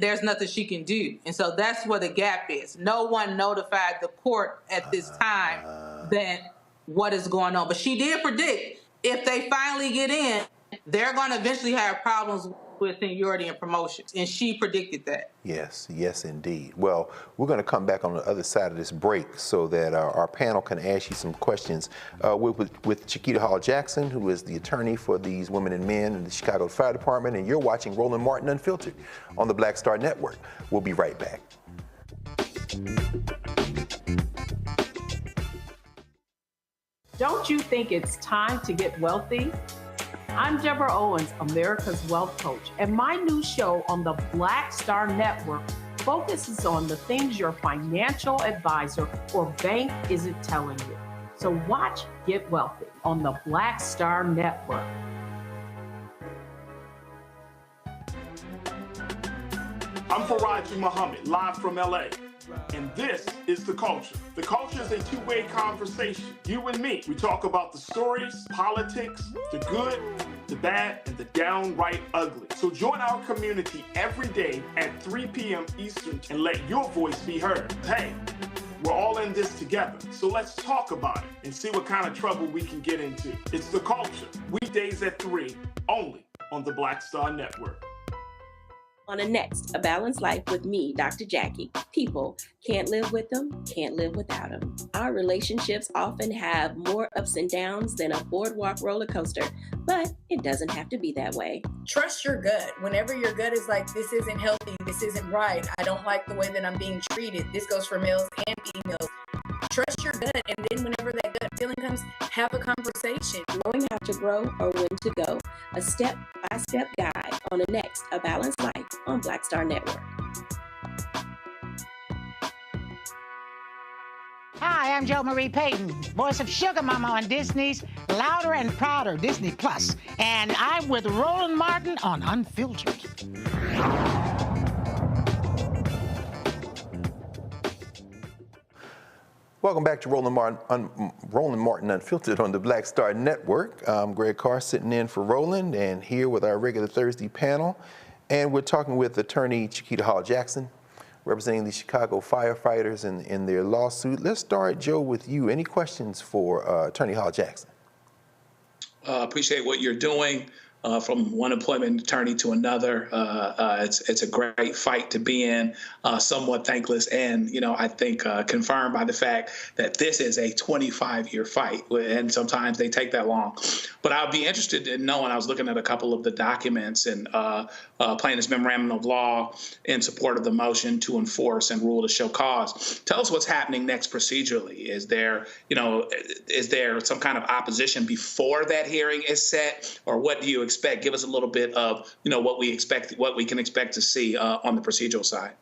there's nothing she can do. And so that's where the gap is. No one notified the court at this time that what is going on. But she did predict if they finally get in, they're going to eventually have problems with seniority and promotions. And she predicted that. Yes, yes, indeed. Well, we're going to come back on the other side of this break so that our panel can ask you some questions with Chiquita Hall-Jackson, who is the attorney for these women and men in the Chicago Fire Department, and you're watching Roland Martin Unfiltered on the Black Star Network. We'll be right back. Don't you think it's time to get wealthy? I'm Deborah Owens, America's Wealth Coach, and my new show on the Black Star Network focuses on the things your financial advisor or bank isn't telling you. So watch Get Wealthy on the Black Star Network. I'm Faraji Muhammad, live from LA. And this is The Culture. The Culture is a two-way conversation. You and me. We talk about the stories, politics, the good, the bad, and the downright ugly. So join our community every day at 3 p.m. Eastern and let your voice be heard. Hey, we're all in this together. So let's talk about it and see what kind of trouble we can get into. It's The Culture. Weekdays at 3, only on the Black Star Network. On the next, A Balanced Life with me, Dr. Jackie. People can't live with them, can't live without them. Our relationships often have more ups and downs than a boardwalk roller coaster, but it doesn't have to be that way. Trust your gut. Whenever your gut is like, this isn't healthy, this isn't right, I don't like the way that I'm being treated. This goes for males and females. Trust your gut, and then whenever that gut feeling comes, have a conversation. Knowing how to grow or when to go. A step-by-step guide on the next A Balanced Life on Black Star Network. Hi, I'm Jo Marie Payton, voice of Sugar Mama on Disney's Louder and Prouder Disney Plus, and I'm with Roland Martin on Unfiltered. Welcome back to Roland Martin Unfiltered on the Black Star Network. I'm Greg Carr sitting in for Roland and here with our regular Thursday panel. And we're talking with attorney Chiquita Hall-Jackson, representing the Chicago firefighters in their lawsuit. Let's start, Joe, with you. Any questions for attorney Hall-Jackson? Appreciate what you're doing. From one employment attorney to another. It's a great fight to be in, somewhat thankless, and I think confirmed by the fact that this is a 25-year fight, and sometimes they take that long. But I'll be interested in knowing. I was looking at a couple of the documents and plaintiff's memorandum of law in support of the motion to enforce and rule to show cause. Tell us what's happening next procedurally. Is there some kind of opposition before that hearing is set, or what do you expect? Give us a little bit of what we can expect to see on the procedural side.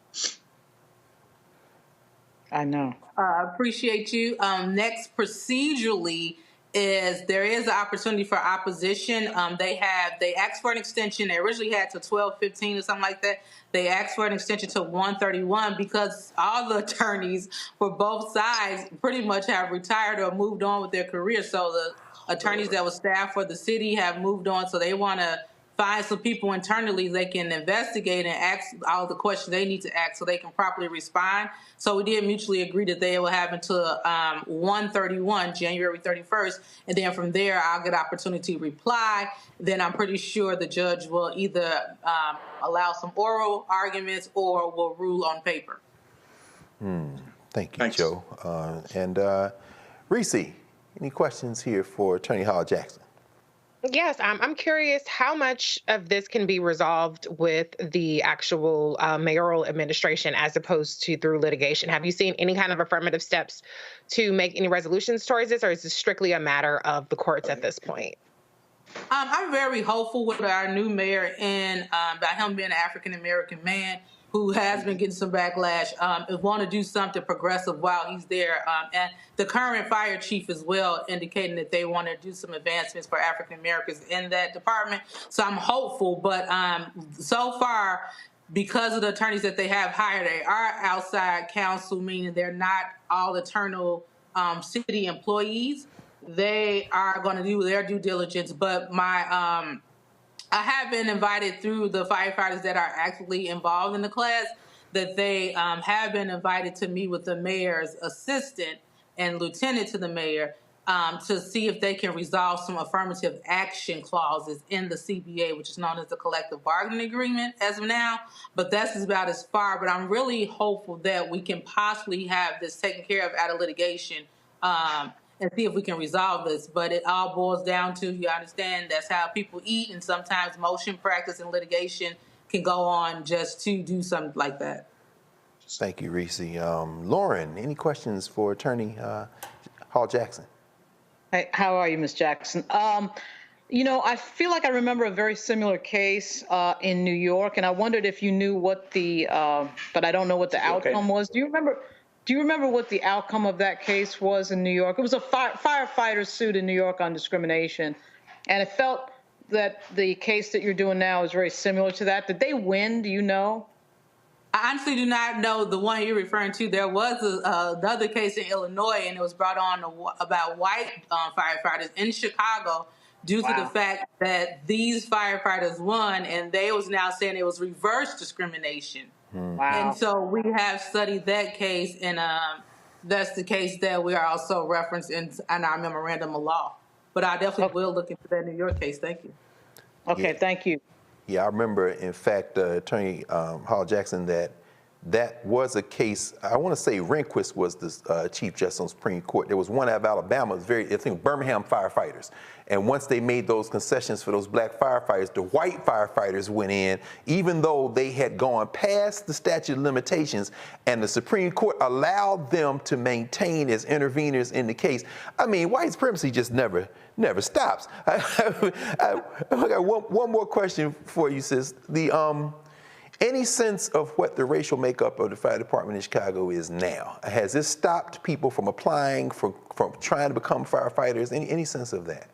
I know. Appreciate you. Next procedurally there is an opportunity for opposition. They asked for an extension. They originally had to 12/15 or something like that. They asked for an extension to 1/31 because all the attorneys for both sides pretty much have retired or moved on with their careers. So the attorneys that were staff for the city have moved on. So they want to find some people internally they can investigate and ask all the questions they need to ask so they can properly respond. So we did mutually agree that they will have until 1/31, January 31st. And then from there, I'll get opportunity to reply. Then I'm pretty sure the judge will either allow some oral arguments or will rule on paper. Thank you, Joe. And Reese, any questions here for attorney Hall-Jackson? Yes, I'm curious how much of this can be resolved with the actual mayoral administration as opposed to through litigation. Have you seen any kind of affirmative steps to make any resolutions towards this, or is this strictly a matter of the courts at this point? I'm very hopeful with our new mayor and by him being an African-American man who has been getting some backlash, want to do something progressive while he's there. And the current fire chief as well indicating that they want to do some advancements for African Americans in that department. So I'm hopeful, but so far, because of the attorneys that they have hired, they are outside counsel, meaning they're not all eternal city employees. They are going to do their due diligence, but I have been invited through the firefighters that are actively involved in the class that they have been invited to meet with the mayor's assistant and lieutenant to the mayor to see if they can resolve some affirmative action clauses in the CBA, which is known as the collective bargaining agreement as of now. But that's about as far. But I'm really hopeful that we can possibly have this taken care of out of litigation and see if we can resolve this. But it all boils down to, you understand, that's how people eat, and sometimes motion practice and litigation can go on just to do something like that. Thank you, Reese. Lauren, any questions for Attorney Hall Jackson? Hey, how are you, Ms. Jackson? I feel like I remember a very similar case in New York, and I wondered if you knew what but I don't know what the outcome was. Do you remember what the outcome of that case was in New York? It was a firefighter suit in New York on discrimination, and it felt that the case that you're doing now is very similar to that. Did they win? Do you know? I honestly do not know the one you're referring to. There was another case in Illinois, and it was brought on about white firefighters in Chicago due to the fact that these firefighters won, and they was now saying it was reverse discrimination. Wow. And so we have studied that case, and that's the case that we are also referenced in our memorandum of law. But I definitely will look into that New York case. Thank you. Okay, thank you. Yeah, I remember, in fact, Attorney Hall Jackson, that was a case. I want to say Rehnquist was the Chief Justice on the Supreme Court. There was one out of Alabama, I think Birmingham firefighters. And once they made those concessions for those black firefighters, the white firefighters went in, even though they had gone past the statute of limitations, and the Supreme Court allowed them to maintain as interveners in the case. I mean, white supremacy just never stops. I got one more question for you, sis. Any sense of what the racial makeup of the fire department in Chicago is now? Has this stopped people from applying, from trying to become firefighters? Any sense of that?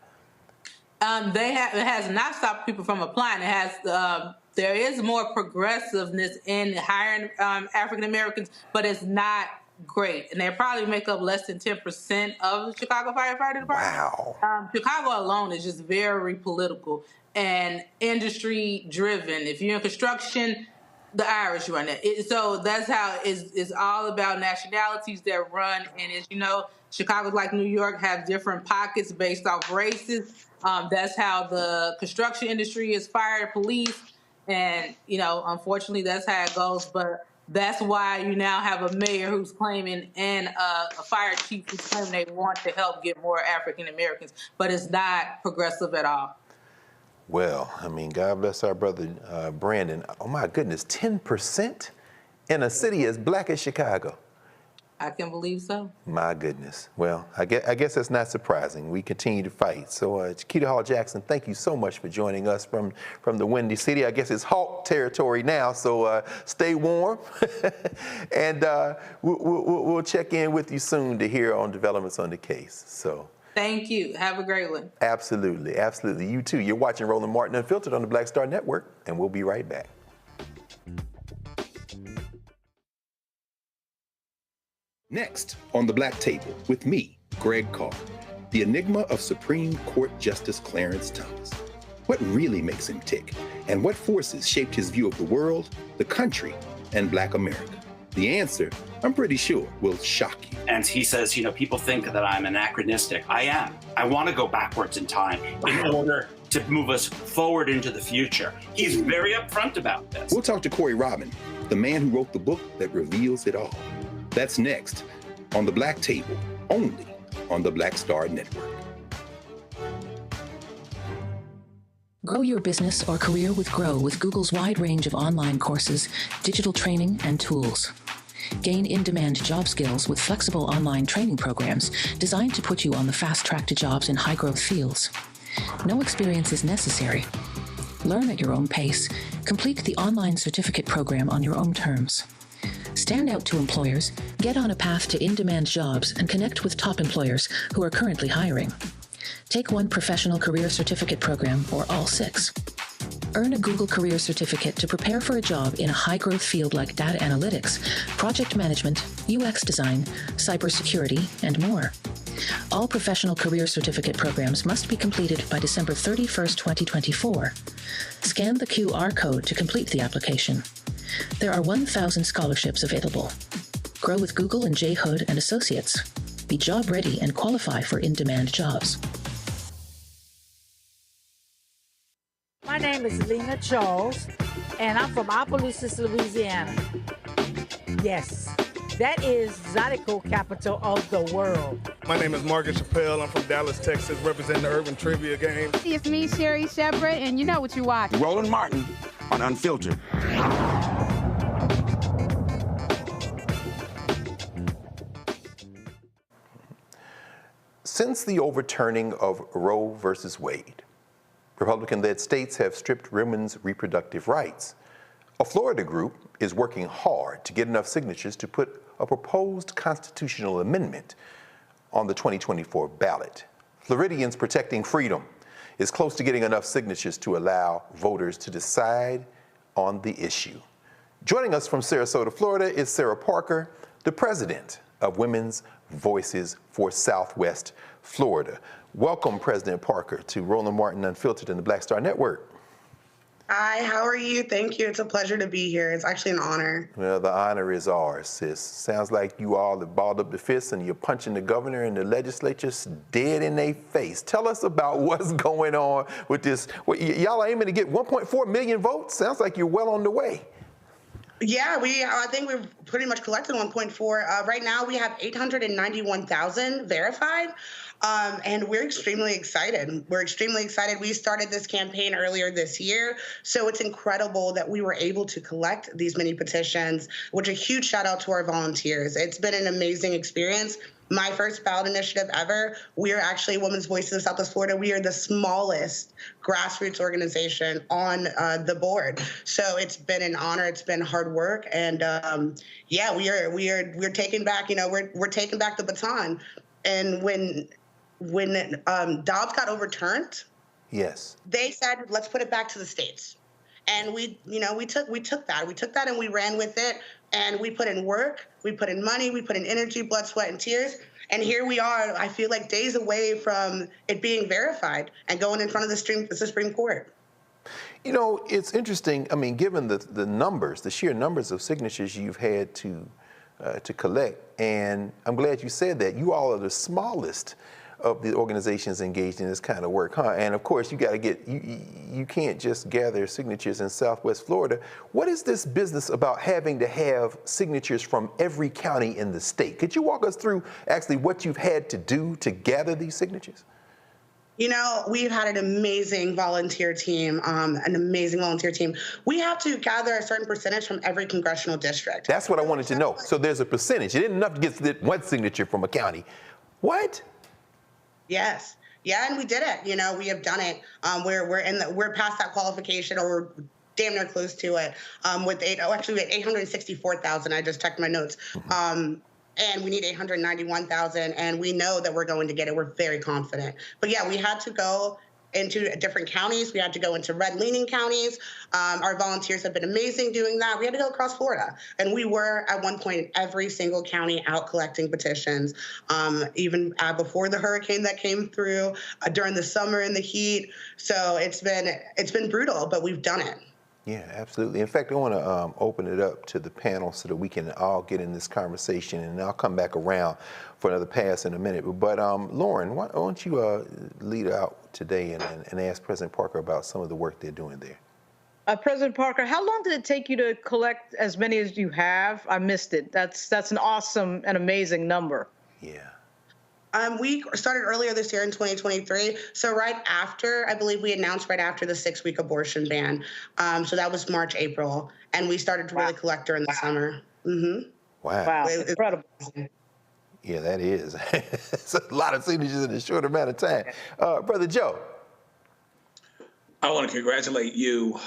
It has not stopped people from applying. It has. There is more progressiveness in hiring African Americans, but it's not great, and they probably make up less than 10% of the Chicago Firefighter Department. Wow. Chicago alone is just very political and industry driven. If you're in construction, the Irish run it. So that's how it's all about nationalities that run. And as you know, Chicago, like New York, have different pockets based off races. That's how the construction industry is, fire, police, and unfortunately, that's how it goes. But that's why you now have a mayor who's claiming and a fire chief who's claiming they want to help get more African Americans, but it's not progressive at all. Well, I mean, God bless our brother Brandon. Oh my goodness, 10% in a city as black as Chicago. I can believe so. My goodness. Well, I guess that's not surprising. We continue to fight. So, Chiquita Hall Jackson, thank you so much for joining us from the Windy City. I guess it's Hawk territory now, so stay warm. And we'll check in with you soon to hear on developments on the case. So. Thank you. Have a great one. Absolutely. Absolutely. You too. You're watching Roland Martin Unfiltered on the Black Star Network, and we'll be right back. Next on the Black Table with me, Greg Carr, the enigma of Supreme Court Justice Clarence Thomas. What really makes him tick, and what forces shaped his view of the world, the country, and Black America? The answer, I'm pretty sure, will shock you. And he says, people think that I'm anachronistic. I am. I want to go backwards in time in order to move us forward into the future. He's very upfront about this. We'll talk to Corey Robin, the man who wrote the book that reveals it all. That's next on the Black Table, only on the Black Star Network. Grow your business or career with Grow with Google's wide range of online courses, digital training, and tools. Gain in-demand job skills with flexible online training programs designed to put you on the fast track to jobs in high-growth fields. No experience is necessary. Learn at your own pace. Complete the online certificate program on your own terms. Stand out to employers, get on a path to in-demand jobs, and connect with top employers who are currently hiring. Take one professional career certificate program or all 6. Earn a Google Career Certificate to prepare for a job in a high-growth field like data analytics, project management, UX design, cybersecurity, and more. All professional career certificate programs must be completed by December 31st, 2024. Scan the QR code to complete the application. There are 1,000 scholarships available. Grow with Google and J. Hood and Associates. Be job ready and qualify for in-demand jobs. My name is Lena Charles, and I'm from Opelousas, Louisiana. Yes, that is Zydeco capital of the world. My name is Margaret Chappelle. I'm from Dallas, Texas, representing the Urban Trivia Game. It's me, Sherry Shepard, and you know what you watch. Roland Martin on Unfiltered. Since the overturning of Roe versus Wade, Republican-led states have stripped women's reproductive rights. A Florida group is working hard to get enough signatures to put a proposed constitutional amendment on the 2024 ballot. Floridians Protecting Freedom is close to getting enough signatures to allow voters to decide on the issue. Joining us from Sarasota, Florida is Sarah Parker, the president of Women's Voices for Southwest Florida. Welcome, President Parker, to Roland Martin Unfiltered and the Black Star Network. Hi, how are you? Thank you. It's a pleasure to be here. It's actually an honor. Well, the honor is ours, sis. Sounds like you all have balled up the fists and you're punching the governor and the legislature dead in their face. Tell us about what's going on with this. Y'all are aiming to get 1.4 million votes? Sounds like you're well on the way. Yeah, I think we've pretty much collected 1.4. Right now, we have 891,000 verified, and we're extremely excited. We're extremely excited. We started this campaign earlier this year, so it's incredible that we were able to collect these many petitions, which a huge shout out to our volunteers. It's been an amazing experience. My first ballot initiative ever. We are actually Women's Voices of Southwest Florida. We are the smallest grassroots organization on the board. So it's been an honor. It's been hard work, and yeah, we're taking back. We're taking back the baton. And when Dobbs got overturned, yes, they said let's put it back to the states. And we took that and we ran with it, and we put in work, we put in money, we put in energy, blood, sweat, and tears. And here we are, I feel like days away from it being verified and going in front of the Supreme Court. You know, it's interesting. I mean, given the numbers, the sheer numbers of signatures you've had to collect, and I'm glad you said that. You all are the smallest of the organizations engaged in this kind of work, huh? And of course, you got to get, you can't just gather signatures in Southwest Florida. What is this business about having to have signatures from every county in the state? Could you walk us through actually what you've had to do to gather these signatures? You know, we've had an amazing volunteer team, We have to gather a certain percentage from every congressional district. That's what I wanted to know. So there's a percentage. It isn't enough to get one signature from a county. What? Yes. Yeah, and we did it. We have done it. We're past that qualification, or we're damn near close to it. We had 864,000. I just checked my notes. And we need 891,000, and we know that we're going to get it. We're very confident. But yeah, we had to go into different counties. We had to go into red-leaning counties. Our volunteers have been amazing doing that. We had to go across Florida. And we were, at one point, in every single county out collecting petitions, even before the hurricane that came through, during the summer in the heat. So it's been brutal, but we've done it. Yeah, absolutely. In fact, I want to open it up to the panel so that we can all get in this conversation, and I'll come back around for another pass in a minute. But Lauren, why don't you lead out today and ask President Parker about some of the work they're doing there? President Parker, how long did it take you to collect as many as you have? I missed it. That's an awesome and amazing number. Yeah. We started earlier this year in 2023. So right after, I believe we announced right after the 6-week abortion ban. So that was March, April. And we started to really collect during the summer. Mm-hmm. Wow. Incredible. Yeah, that is. It's a lot of signatures in a short amount of time. Brother Joe. I want to congratulate you,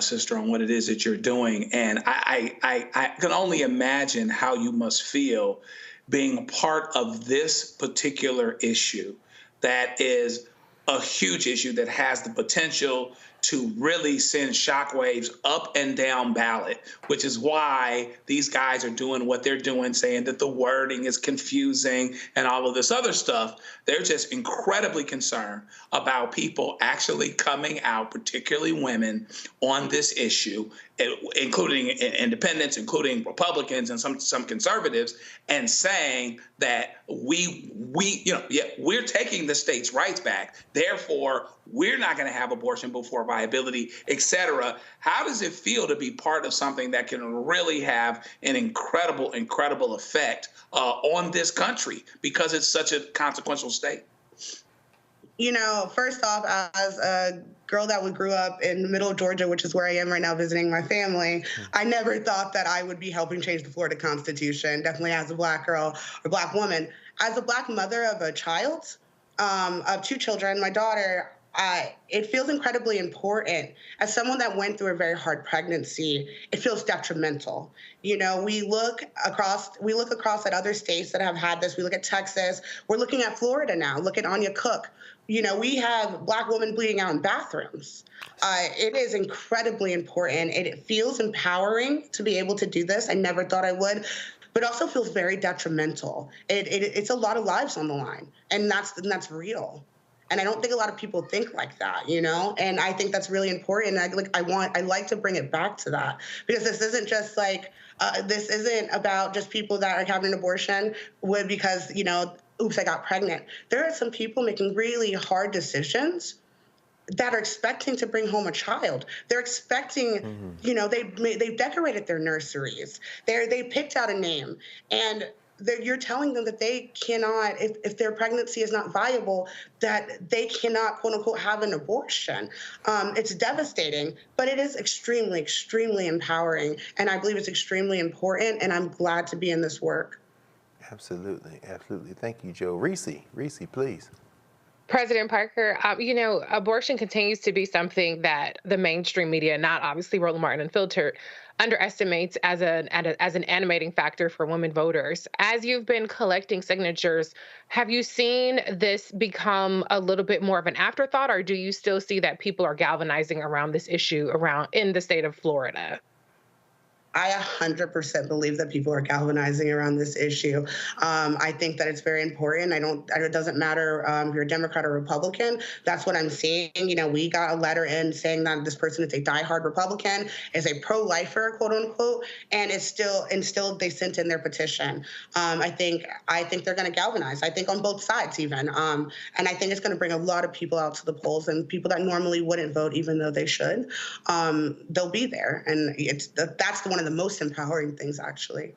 sister, on what it is that you're doing. And I can only imagine how you must feel being a part of this particular issue that is a huge issue that has the potential to really send shockwaves up and down ballot, which is why these guys are doing what they're doing, saying that the wording is confusing and all of this other stuff. They're just incredibly concerned about people actually coming out, particularly women, on this issue, including independents, including Republicans and some conservatives, and saying that we're taking the states' rights back. Therefore, we're not going to have abortion before viability, et cetera. How does it feel to be part of something that can really have an incredible, incredible effect on this country because it's such a consequential state? You know, first off, as a girl that grew up in the middle of Georgia, which is where I am right now visiting my family, I never thought that I would be helping change the Florida Constitution, definitely as a Black girl or Black woman. As a Black mother of a child, of 2 children, my daughter, it feels incredibly important. As someone that went through a very hard pregnancy, it feels detrimental. You know, we look across at other states that have had this. We look at Texas. We're looking at Florida now. Look at Anya Cook. You know, we have Black women bleeding out in bathrooms. It is incredibly important. It feels empowering to be able to do this. I never thought I would, but also feels very detrimental. It's a lot of lives on the line, and that's real. And I don't think a lot of people think like that, you know? And I think that's really important. And I like to bring it back to that, because this isn't just like, this isn't about just people that are having an abortion because, you know, oops, I got pregnant. There are some people making really hard decisions that are expecting to bring home a child. They're expecting, you know, they've decorated their nurseries. They picked out a name, and you're telling them that they cannot, if their pregnancy is not viable, that they cannot, quote unquote, have an abortion. It's devastating, but it is extremely, extremely empowering. And I believe it's extremely important, and I'm glad to be in this work. Absolutely, absolutely. Thank you, Joe. Reese, please. President Parker, you know, abortion continues to be something that the mainstream media, not obviously Roland Martin Unfiltered, underestimates as an animating factor for women voters. As you've been collecting signatures, have you seen this become a little bit more of an afterthought, or do you still see that people are galvanizing around this issue in the state of Florida? I 100% believe that people are galvanizing around this issue. I think that it's very important. It doesn't matter if you're a Democrat or Republican. That's what I'm seeing. You know, we got a letter in saying that this person is a diehard Republican, is a pro-lifer, quote unquote, and they sent in their petition. I think they're going to galvanize. I think on both sides even. And I think it's going to bring a lot of people out to the polls, and people that normally wouldn't vote, even though they should, they'll be there. And that's one of the most empowering things, actually.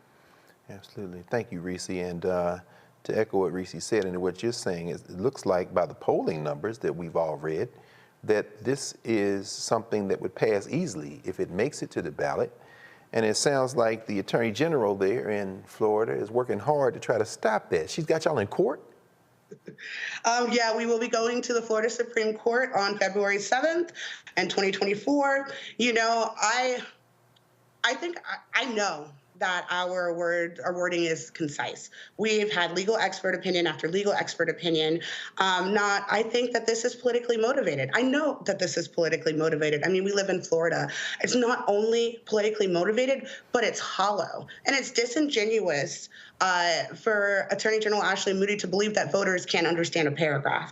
Absolutely. Thank you, Reese. And to echo what Reese said and what you're saying, it looks like by the polling numbers that we've all read that this is something that would pass easily if it makes it to the ballot. And it sounds like the Attorney General there in Florida is working hard to try to stop that. She's got y'all in court? Yeah, we will be going to the Florida Supreme Court on February 7th in 2024. You know, I think I know that our wording is concise. We've had legal expert opinion after legal expert opinion. I think that this is politically motivated. I know that this is politically motivated. I mean, we live in Florida. It's not only politically motivated, but it's hollow. And it's disingenuous for Attorney General Ashley Moody to believe that voters can't understand a paragraph.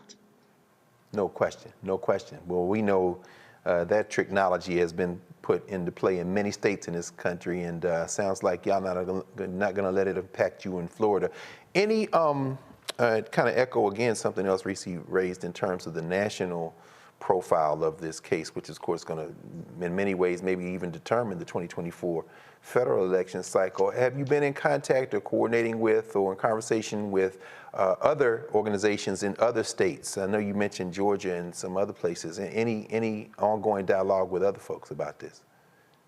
No question, no question. Well, we know that technology has been put into play in many states in this country, and sounds like y'all not going to let it impact you in Florida. Any kind of echo again something else Reese raised in terms of the national profile of this case, which is of course going to in many ways maybe even determine the 2024 federal election cycle. Have you been in contact or coordinating with or in conversation with other organizations in other states? I know you mentioned Georgia and some other places. Any ongoing dialogue with other folks about this?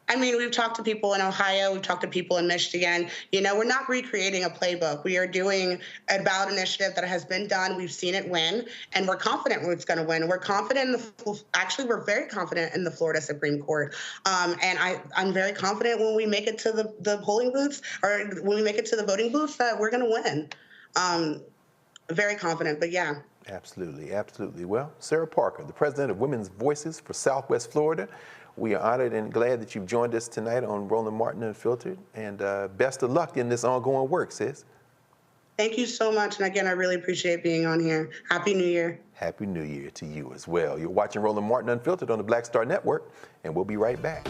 I mean, we've talked to people in Ohio, we've talked to people in Michigan. You know, we're not recreating a playbook. We are doing a ballot initiative that has been done. We've seen it win, and we're confident it's going to win. We're confident we're very confident in the Florida Supreme Court. And I'm very confident when we make it to the polling booths, or when we make it to the voting booths, that we're going to win. Very confident, but yeah, Absolutely, absolutely. Well, Sarah Parker, the president of Women's Voices for Southwest Florida, we are honored and glad that you've joined us tonight on Roland Martin Unfiltered, and best of luck in this ongoing work, sis. Thank you so much, and again, I really appreciate being on here. Happy New Year. Happy New Year to you as well. You're watching Roland Martin Unfiltered on the Black Star Network, and we'll be right back.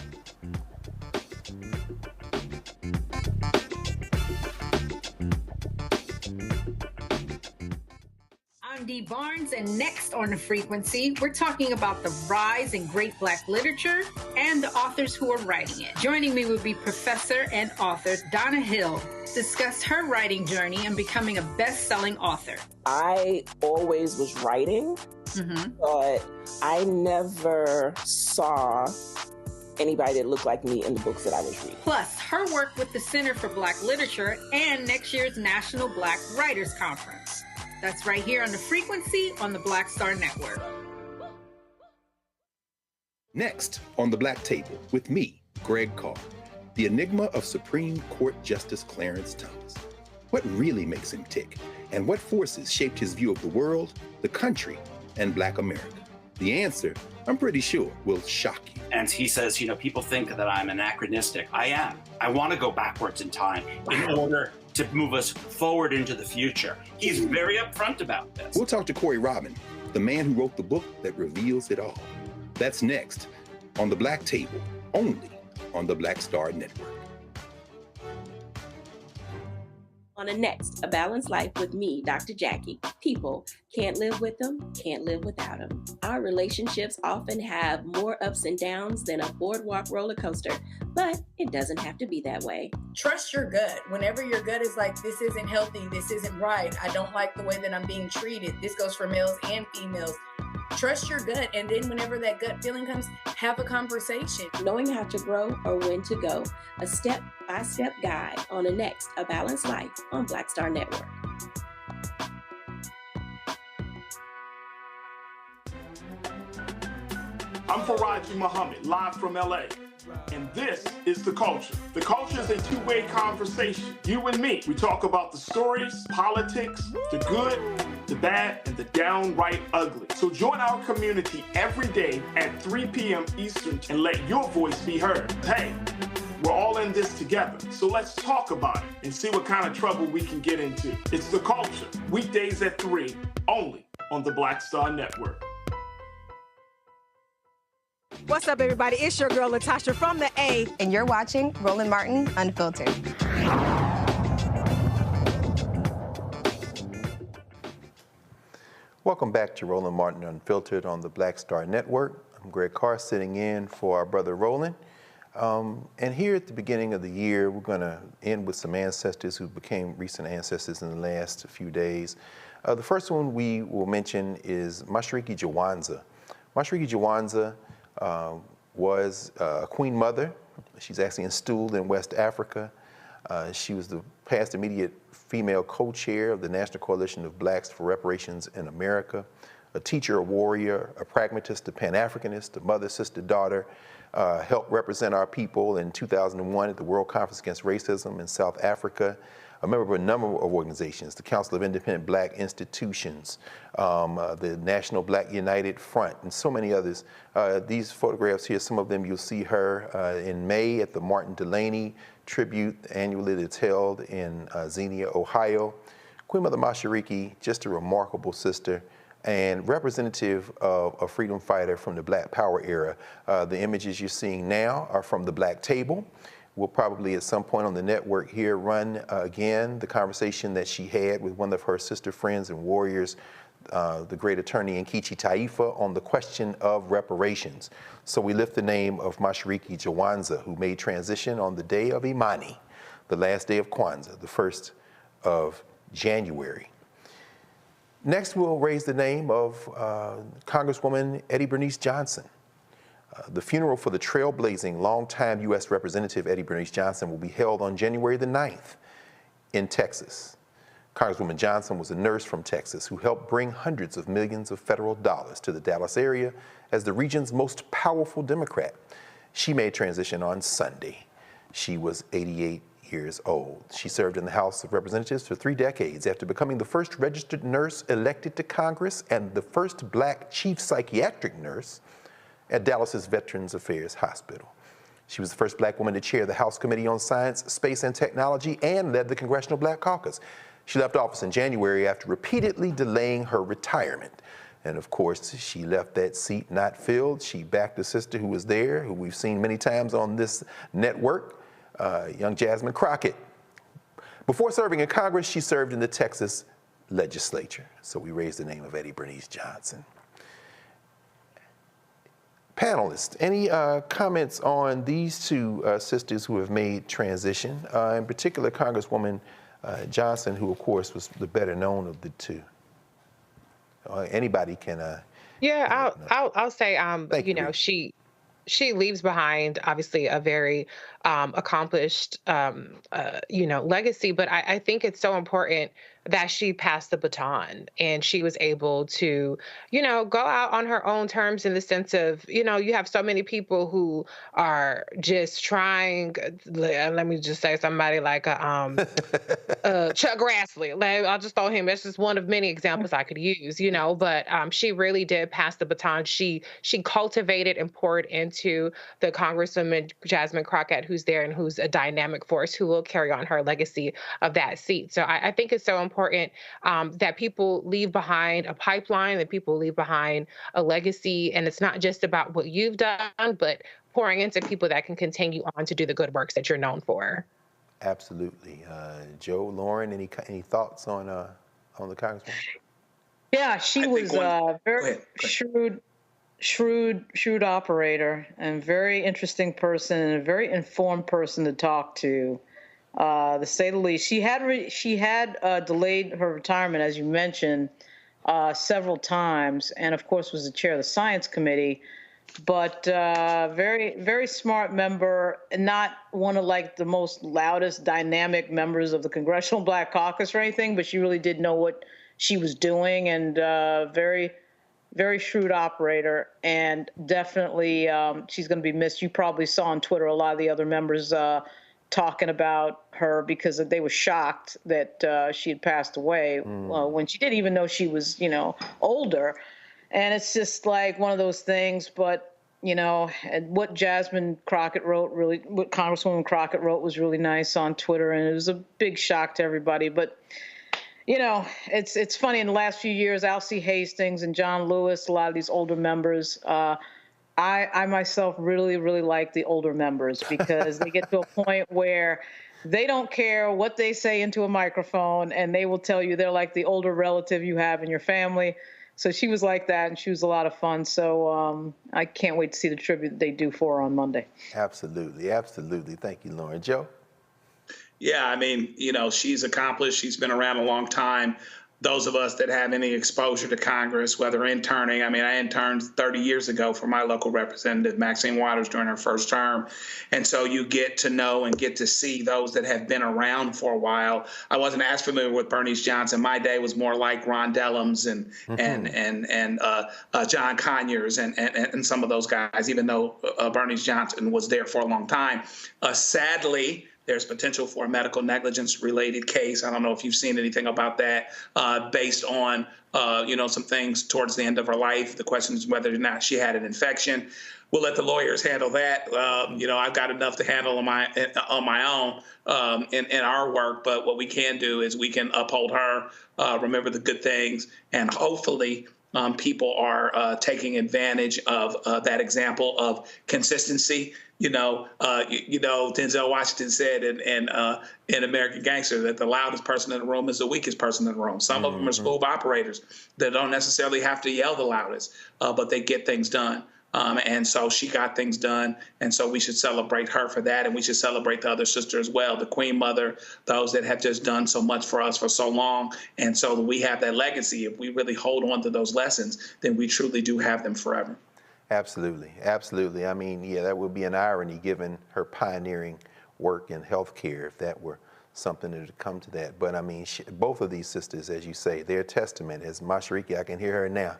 I'm Dee Barnes, and next on The Frequency, we're talking about the rise in great Black literature and the authors who are writing it. Joining me will be professor and author Donna Hill, discuss her writing journey and becoming a best-selling author. I always was writing, but I never saw anybody that looked like me in the books that I was reading. Plus, her work with the Center for Black Literature and next year's National Black Writers Conference. That's right here on The Frequency on the Black Star Network. Next on the Black Table with me, Greg Carr, the enigma of Supreme Court Justice Clarence Thomas. What really makes him tick, and what forces shaped his view of the world, the country, and Black America? The answer, I'm pretty sure, will shock you. And he says, people think that I'm anachronistic. I am. I want to go backwards in time in order to move us forward into the future. He's very upfront about this. We'll talk to Corey Robin, the man who wrote the book that reveals it all. That's next on the Black Table, only on the Black Star Network. On the next, A Balanced Life with me, Dr. Jackie. People can't live with them, can't live without them. Our relationships often have more ups and downs than a boardwalk roller coaster, but it doesn't have to be that way. Trust your gut. Whenever your gut is like, this isn't healthy, this isn't right, I don't like the way that I'm being treated. This goes for males and females. Trust your gut, and then whenever that gut feeling comes, have a conversation. Knowing how to grow or when to go, a step-by-step guide on the next A Balanced Life on Black Star Network. I'm Faraji Muhammad, live from LA. And this is The Culture. The Culture is a two-way conversation. You and me. We talk about the stories, politics, the good, the bad, and the downright ugly. So join our community every day at 3 p.m. Eastern and let your voice be heard. Hey, we're all in this together. So let's talk about it and see what kind of trouble we can get into. It's The Culture, weekdays at 3, only on the Black Star Network. What's up, everybody? It's your girl, Latasha from the A. And you're watching Roland Martin Unfiltered. Welcome back to Roland Martin Unfiltered on the Black Star Network. I'm Greg Carr, sitting in for our brother Roland. And here at the beginning of the year, we're going to end with some ancestors who became recent ancestors in the last few days. The first one we will mention is Mashariki Jawanza. Mashariki Jawanza was a queen mother. She's actually installed in West Africa. She was the past immediate female co-chair of the National Coalition of Blacks for Reparations in America, a teacher, a warrior, a pragmatist, a Pan-Africanist, a mother, sister, daughter, helped represent our people in 2001 at the World Conference Against Racism in South Africa, a member of a number of organizations, the Council of Independent Black Institutions, the National Black United Front, and so many others. These photographs here, some of them you'll see her in May at the Martin Delaney tribute annually that's held in Xenia, Ohio. Queen Mother Mashariki, just a remarkable sister and representative of a freedom fighter from the Black Power era. The images you're seeing now are from the Black Table. We'll probably at some point on the network here run again the conversation that she had with one of her sister friends and warriors, the great attorney Nkechi Taifa, on the question of reparations. So we lift the name of Mashariki Jawanza, who made transition on the day of Imani, the last day of Kwanzaa, the 1st of January. Next, we'll raise the name of Congresswoman Eddie Bernice Johnson. The funeral for the trailblazing longtime U.S. Representative Eddie Bernice Johnson will be held on January the 9th in Texas. Congresswoman Johnson was a nurse from Texas who helped bring hundreds of millions of federal dollars to the Dallas area as the region's most powerful Democrat. She made transition on Sunday. She was 88 years old. She served in the House of Representatives for 3 decades after becoming the first registered nurse elected to Congress and the first black chief psychiatric nurse at Dallas's Veterans Affairs Hospital. She was the first black woman to chair the House Committee on Science, Space, and Technology and led the Congressional Black Caucus. She left office in January after repeatedly delaying her retirement. And of course, she left that seat not filled. She backed a sister who was there, who we've seen many times on this network, young Jasmine Crockett. Before serving in Congress, she served in the Texas legislature. So we raised the name of Eddie Bernice Johnson. Panelists, any comments on these two sisters who have made transition, in particular Congresswoman Johnson, who of course was the better known of the two? Anybody can. Yeah, I'll say, you know, she leaves behind obviously a very accomplished, you know, legacy. But I think it's so important that she passed the baton and she was able to, you know, go out on her own terms in the sense of, you know, you have so many people who are just trying, let me just say somebody like Chuck Grassley. Like, I'll just throw him. That's just one of many examples I could use, you know, but she really did pass the baton. She cultivated and poured into the Congresswoman Jasmine Crockett, who's there and who's a dynamic force who will carry on her legacy of that seat. So I think it's so important that people leave behind a pipeline, that people leave behind a legacy. And it's not just about what you've done, but pouring into people that can continue on to do the good works that you're known for. Absolutely. Joe, Lauren, any thoughts on the Congresswoman? Yeah, she was a very shrewd operator and very interesting person and a very informed person to talk to, to say the least. She had delayed her retirement, as you mentioned, several times, and of course was the chair of the Science Committee. But very, very smart member, and not one of like the most loudest, dynamic members of the Congressional Black Caucus or anything, but she really did know what she was doing, and very, very shrewd operator, and definitely she's going to be missed. You probably saw on Twitter a lot of the other members talking about her because they were shocked that she had passed away when she didn't even know she was, you know, older. And it's just like one of those things, but, you know, what Jasmine Crockett wrote, what Congresswoman Crockett wrote was really nice on Twitter, and it was a big shock to everybody. But, you know, it's funny, in the last few years, Alcee Hastings and John Lewis, a lot of these older members, I myself really, really like the older members because they get to a point where they don't care what they say into a microphone, and they will tell you they're like the older relative you have in your family. So she was like that, and she was a lot of fun. So I can't wait to see the tribute they do for her on Monday. Absolutely, absolutely. Thank you, Lauren. Joe? Yeah, I mean, you know, she's accomplished. She's been around a long time. Those of us that have any exposure to Congress, whether interning, I mean, I interned 30 years ago for my local representative, Maxine Waters, during her first term. And so you get to know and get to see those that have been around for a while. I wasn't as familiar with Bernice Johnson. My day was more like Ron Dellums and John Conyers and some of those guys, even though Bernice Johnson was there for a long time. Sadly, there's potential for a medical negligence related case. I don't know if you've seen anything about that based on, you know, some things towards the end of her life. The question is whether or not she had an infection. We'll let the lawyers handle that. You know, I've got enough to handle on my own in our work. But what we can do is we can uphold her, remember the good things, and hopefully people are taking advantage of that example of consistency. You know, Denzel Washington said in American Gangster that the loudest person in the room is the weakest person in the room. Some of them are smooth operators that don't necessarily have to yell the loudest, but they get things done. And so she got things done. And so we should celebrate her for that. And we should celebrate the other sister as well, the Queen Mother, those that have just done so much for us for so long. And so we have that legacy. If we really hold on to those lessons, then we truly do have them forever. Absolutely. Absolutely. I mean, yeah, that would be an irony given her pioneering work in healthcare if that were something that would come to that. But I mean, both of these sisters, as you say, they're a testament. As Mashariki, I can hear her now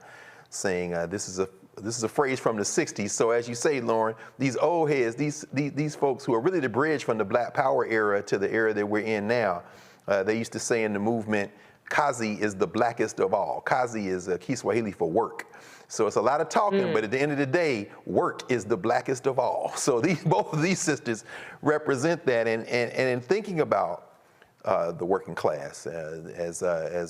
saying this is this is a phrase from the 60s. So as you say, Lauren, these old heads, these folks who are really the bridge from the Black Power era to the era that we're in now, they used to say in the movement, Kazi is the blackest of all. Kazi is Kiswahili for work. So it's a lot of talking, but at the end of the day, work is the blackest of all. So both of these sisters represent that. And in thinking about the working class, as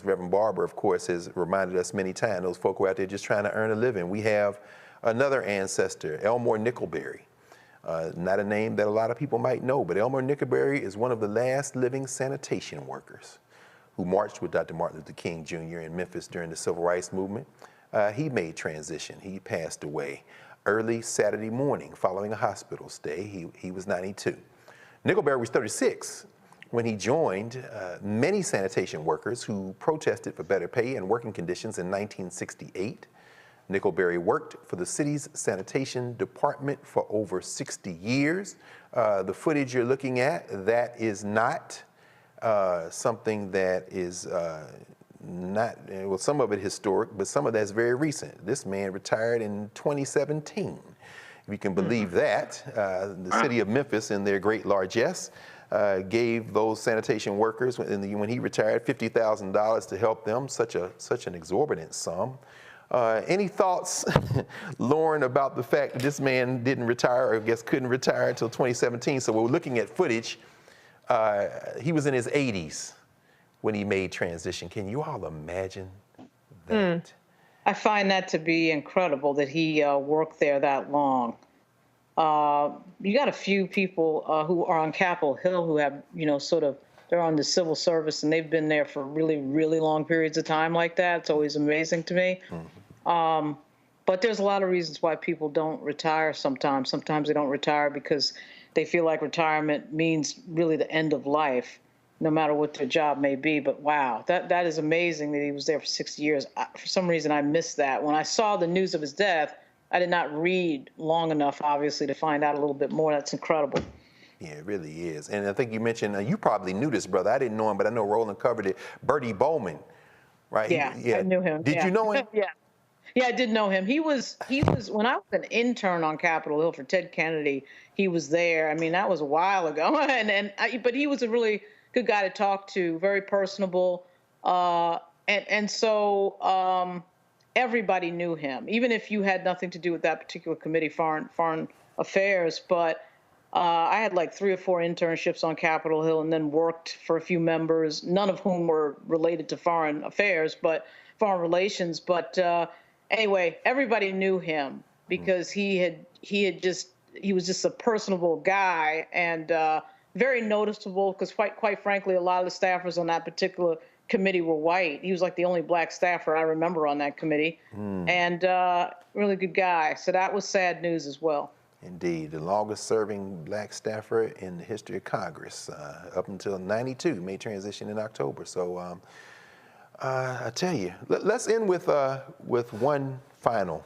Reverend Barber, of course, has reminded us many times, those folk who are out there just trying to earn a living. We have another ancestor, Elmore Nickelberry. Not a name that a lot of people might know, but Elmore Nickelberry is one of the last living sanitation workers who marched with Dr. Martin Luther King Jr. in Memphis during the Civil Rights Movement. He made transition. He passed away early Saturday morning following a hospital stay. He was 92. Nickelberry was 36 when he joined many sanitation workers who protested for better pay and working conditions in 1968. Nickelberry worked for the city's sanitation department for over 60 years. The footage you're looking at, that is not something that is not, well, some of it historic, but some of that's very recent. This man retired in 2017. If you can believe that, the city of Memphis, in their great largesse, gave those sanitation workers, when he retired, $50,000 to help them, such an exorbitant sum. Any thoughts, Lauren, about the fact that this man didn't retire, or I guess couldn't retire until 2017? So we're looking at footage. He was in his 80s when he made transition. Can you all imagine that? I find that to be incredible that he worked there that long. You got a few people who are on Capitol Hill who have, they're on the civil service and they've been there for really, really long periods of time like that. It's always amazing to me. But there's a lot of reasons why people don't retire sometimes. Sometimes they don't retire because they feel like retirement means really the end of life, no matter what their job may be. But wow, that is amazing that he was there for 60 years. For some reason, I missed that. When I saw the news of his death, I did not read long enough, obviously, to find out a little bit more. That's incredible. Yeah, it really is. And I think you mentioned, you probably knew this brother. I didn't know him, but I know Roland covered it. Bertie Bowman, right? Yeah, I knew him. Did you know him? Yeah, I did know him. He was when I was an intern on Capitol Hill for Ted Kennedy, he was there. I mean, that was a while ago. But he was a really good guy to talk to, very personable. So everybody knew him, even if you had nothing to do with that particular committee, foreign affairs. But I had like 3 or 4 internships on Capitol Hill and then worked for a few members, none of whom were related to foreign affairs, but foreign relations. But anyway, everybody knew him because he was just a personable guy and very noticeable because quite frankly, a lot of the staffers on that particular committee were white. He was like the only black staffer I remember on that committee, and really good guy. So that was sad news as well. Indeed, the longest serving black staffer in the history of Congress, up until 92, made transition in October. So I tell you, let's end with one final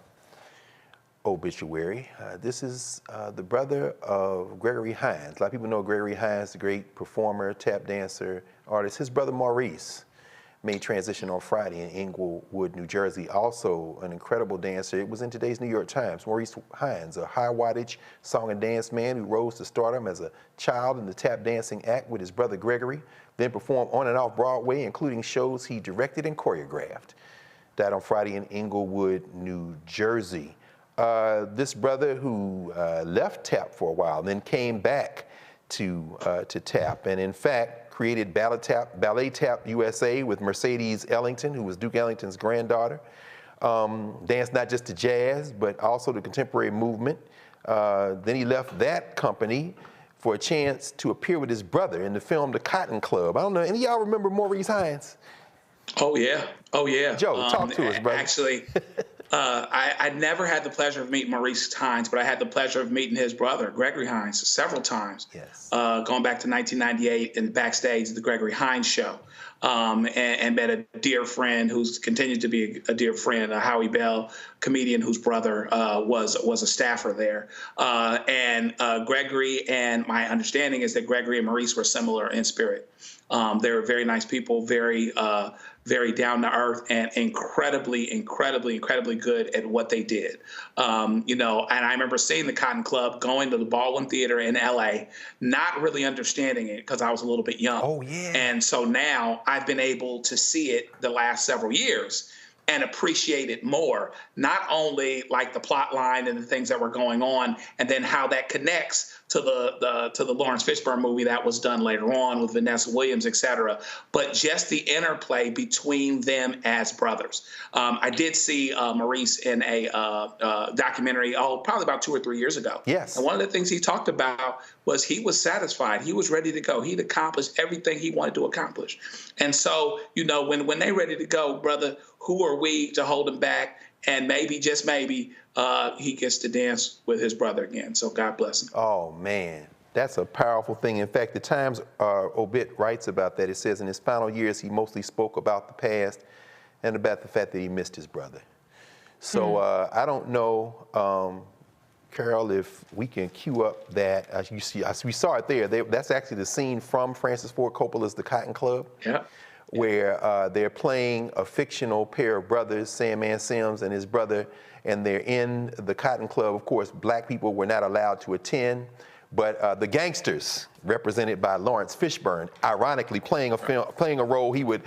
obituary. This is the brother of Gregory Hines. A lot of people know Gregory Hines, the great performer, tap dancer, artist. His brother Maurice made transition on Friday in Englewood, New Jersey. Also an incredible dancer. It was in today's New York Times. Maurice Hines, a high wattage song and dance man who rose to stardom as a child in the tap dancing act with his brother Gregory, then performed on and off Broadway, including shows he directed and choreographed. Died on Friday in Englewood, New Jersey. This brother who left tap for a while, then came back to tap, and in fact created Ballet Tap USA with Mercedes Ellington, who was Duke Ellington's granddaughter. Danced not just to jazz, but also the contemporary movement. Then he left that company for a chance to appear with his brother in the film The Cotton Club. I don't know, any of y'all remember Maurice Hines? Oh yeah. Joe, talk to us, brother. Actually, I never had the pleasure of meeting Maurice Hines, but I had the pleasure of meeting his brother, Gregory Hines, several times. Yes. Going back to 1998 and backstage at the Gregory Hines show. and met a dear friend who's continued to be a dear friend, Howie Bell, comedian whose brother was a staffer there. And Gregory, and my understanding is that Gregory and Maurice were similar in spirit. They were very nice people, very down to earth, and incredibly good at what they did. And I remember seeing the Cotton Club, going to the Baldwin Theater in LA, not really understanding it because I was a little bit young. Oh, yeah. And so now I've been able to see it the last several years and appreciate it more, not only like the plot line and the things that were going on, and then how that connects to the Lawrence Fishburne movie that was done later on with Vanessa Williams, et cetera, but just the interplay between them as brothers. I did see Maurice in a documentary, probably about 2 or 3 years ago. Yes. And one of the things he talked about was he was satisfied. He was ready to go. He'd accomplished everything he wanted to accomplish. And so, when they're ready to go, brother, who are we to hold him back? And maybe, just maybe, he gets to dance with his brother again. So God bless him. Oh, man. That's a powerful thing. In fact, the Times obit writes about that. It says in his final years, he mostly spoke about the past and about the fact that he missed his brother. So I don't know, Carol, if we can cue up that. You see, we saw it there. That's actually the scene from Francis Ford Coppola's The Cotton Club. Yeah. Where they're playing a fictional pair of brothers, Sandman Sims and his brother, and they're in the Cotton Club. Of course, black people were not allowed to attend, but the gangsters, represented by Lawrence Fishburne, ironically playing a role he would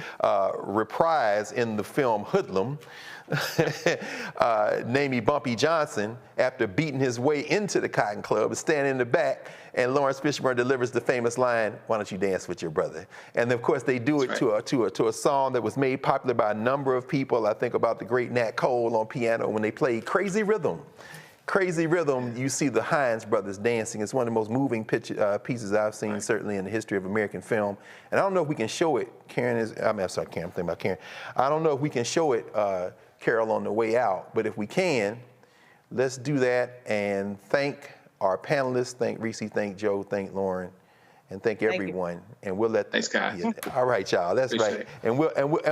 reprise in the film Hoodlum, Namey Bumpy Johnson, after beating his way into the Cotton Club, is standing in the back, and Lawrence Fishburne delivers the famous line, "Why don't you dance with your brother?" And of course, they do it to a song that was made popular by a number of people. I think about the great Nat Cole on piano when they played Crazy Rhythm. Crazy Rhythm, you see the Hines brothers dancing. It's one of the most moving pieces I've seen, certainly in the history of American film. And I don't know if we can show it. Karen, I'm thinking about Karen. I don't know if we can show it, Carol, on the way out. But if we can, let's do that and thank our panelists. Thank Reese, thank Joe, thank Lauren, and thank everyone. And we'll let thanks, guys. Yeah, all right, y'all. That's Appreciate right. And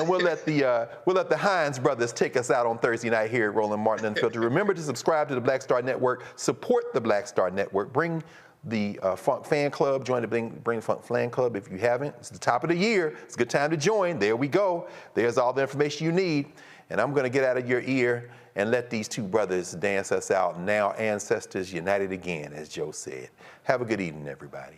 we'll let the Hines brothers take us out on Thursday night here at Roland Martin Unfiltered. Remember to subscribe to the Black Star Network. Support the Black Star Network. Bring the Funk Fan Club. Join the Bring Funk Fan Club if you haven't. It's the top of the year. It's a good time to join. There we go. There's all the information you need. And I'm going to get out of your ear and let these two brothers dance us out. Now ancestors united again, as Joe said. Have a good evening, everybody.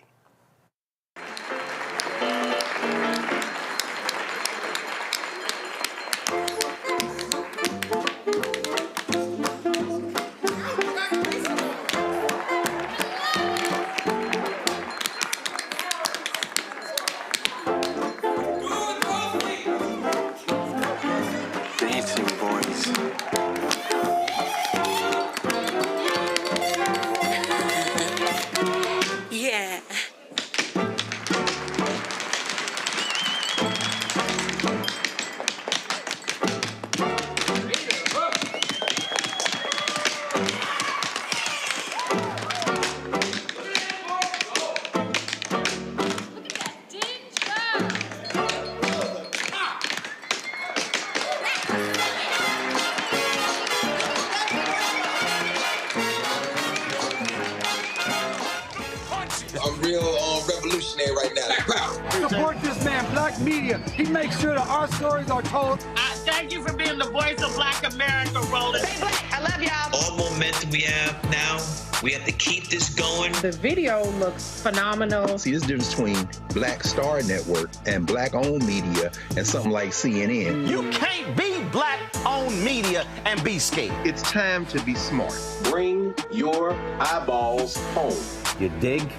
Support this man, Black Media. He makes sure that our stories are told. Thank you for being the voice of Black America, Roland. Stay black. I love y'all. All momentum we have now, we have to keep this going. The video looks phenomenal. See, this difference between Black Star Network and Black-owned media and something like CNN. You can't be Black-owned media and be scared. It's time to be smart. Bring your eyeballs home. You dig?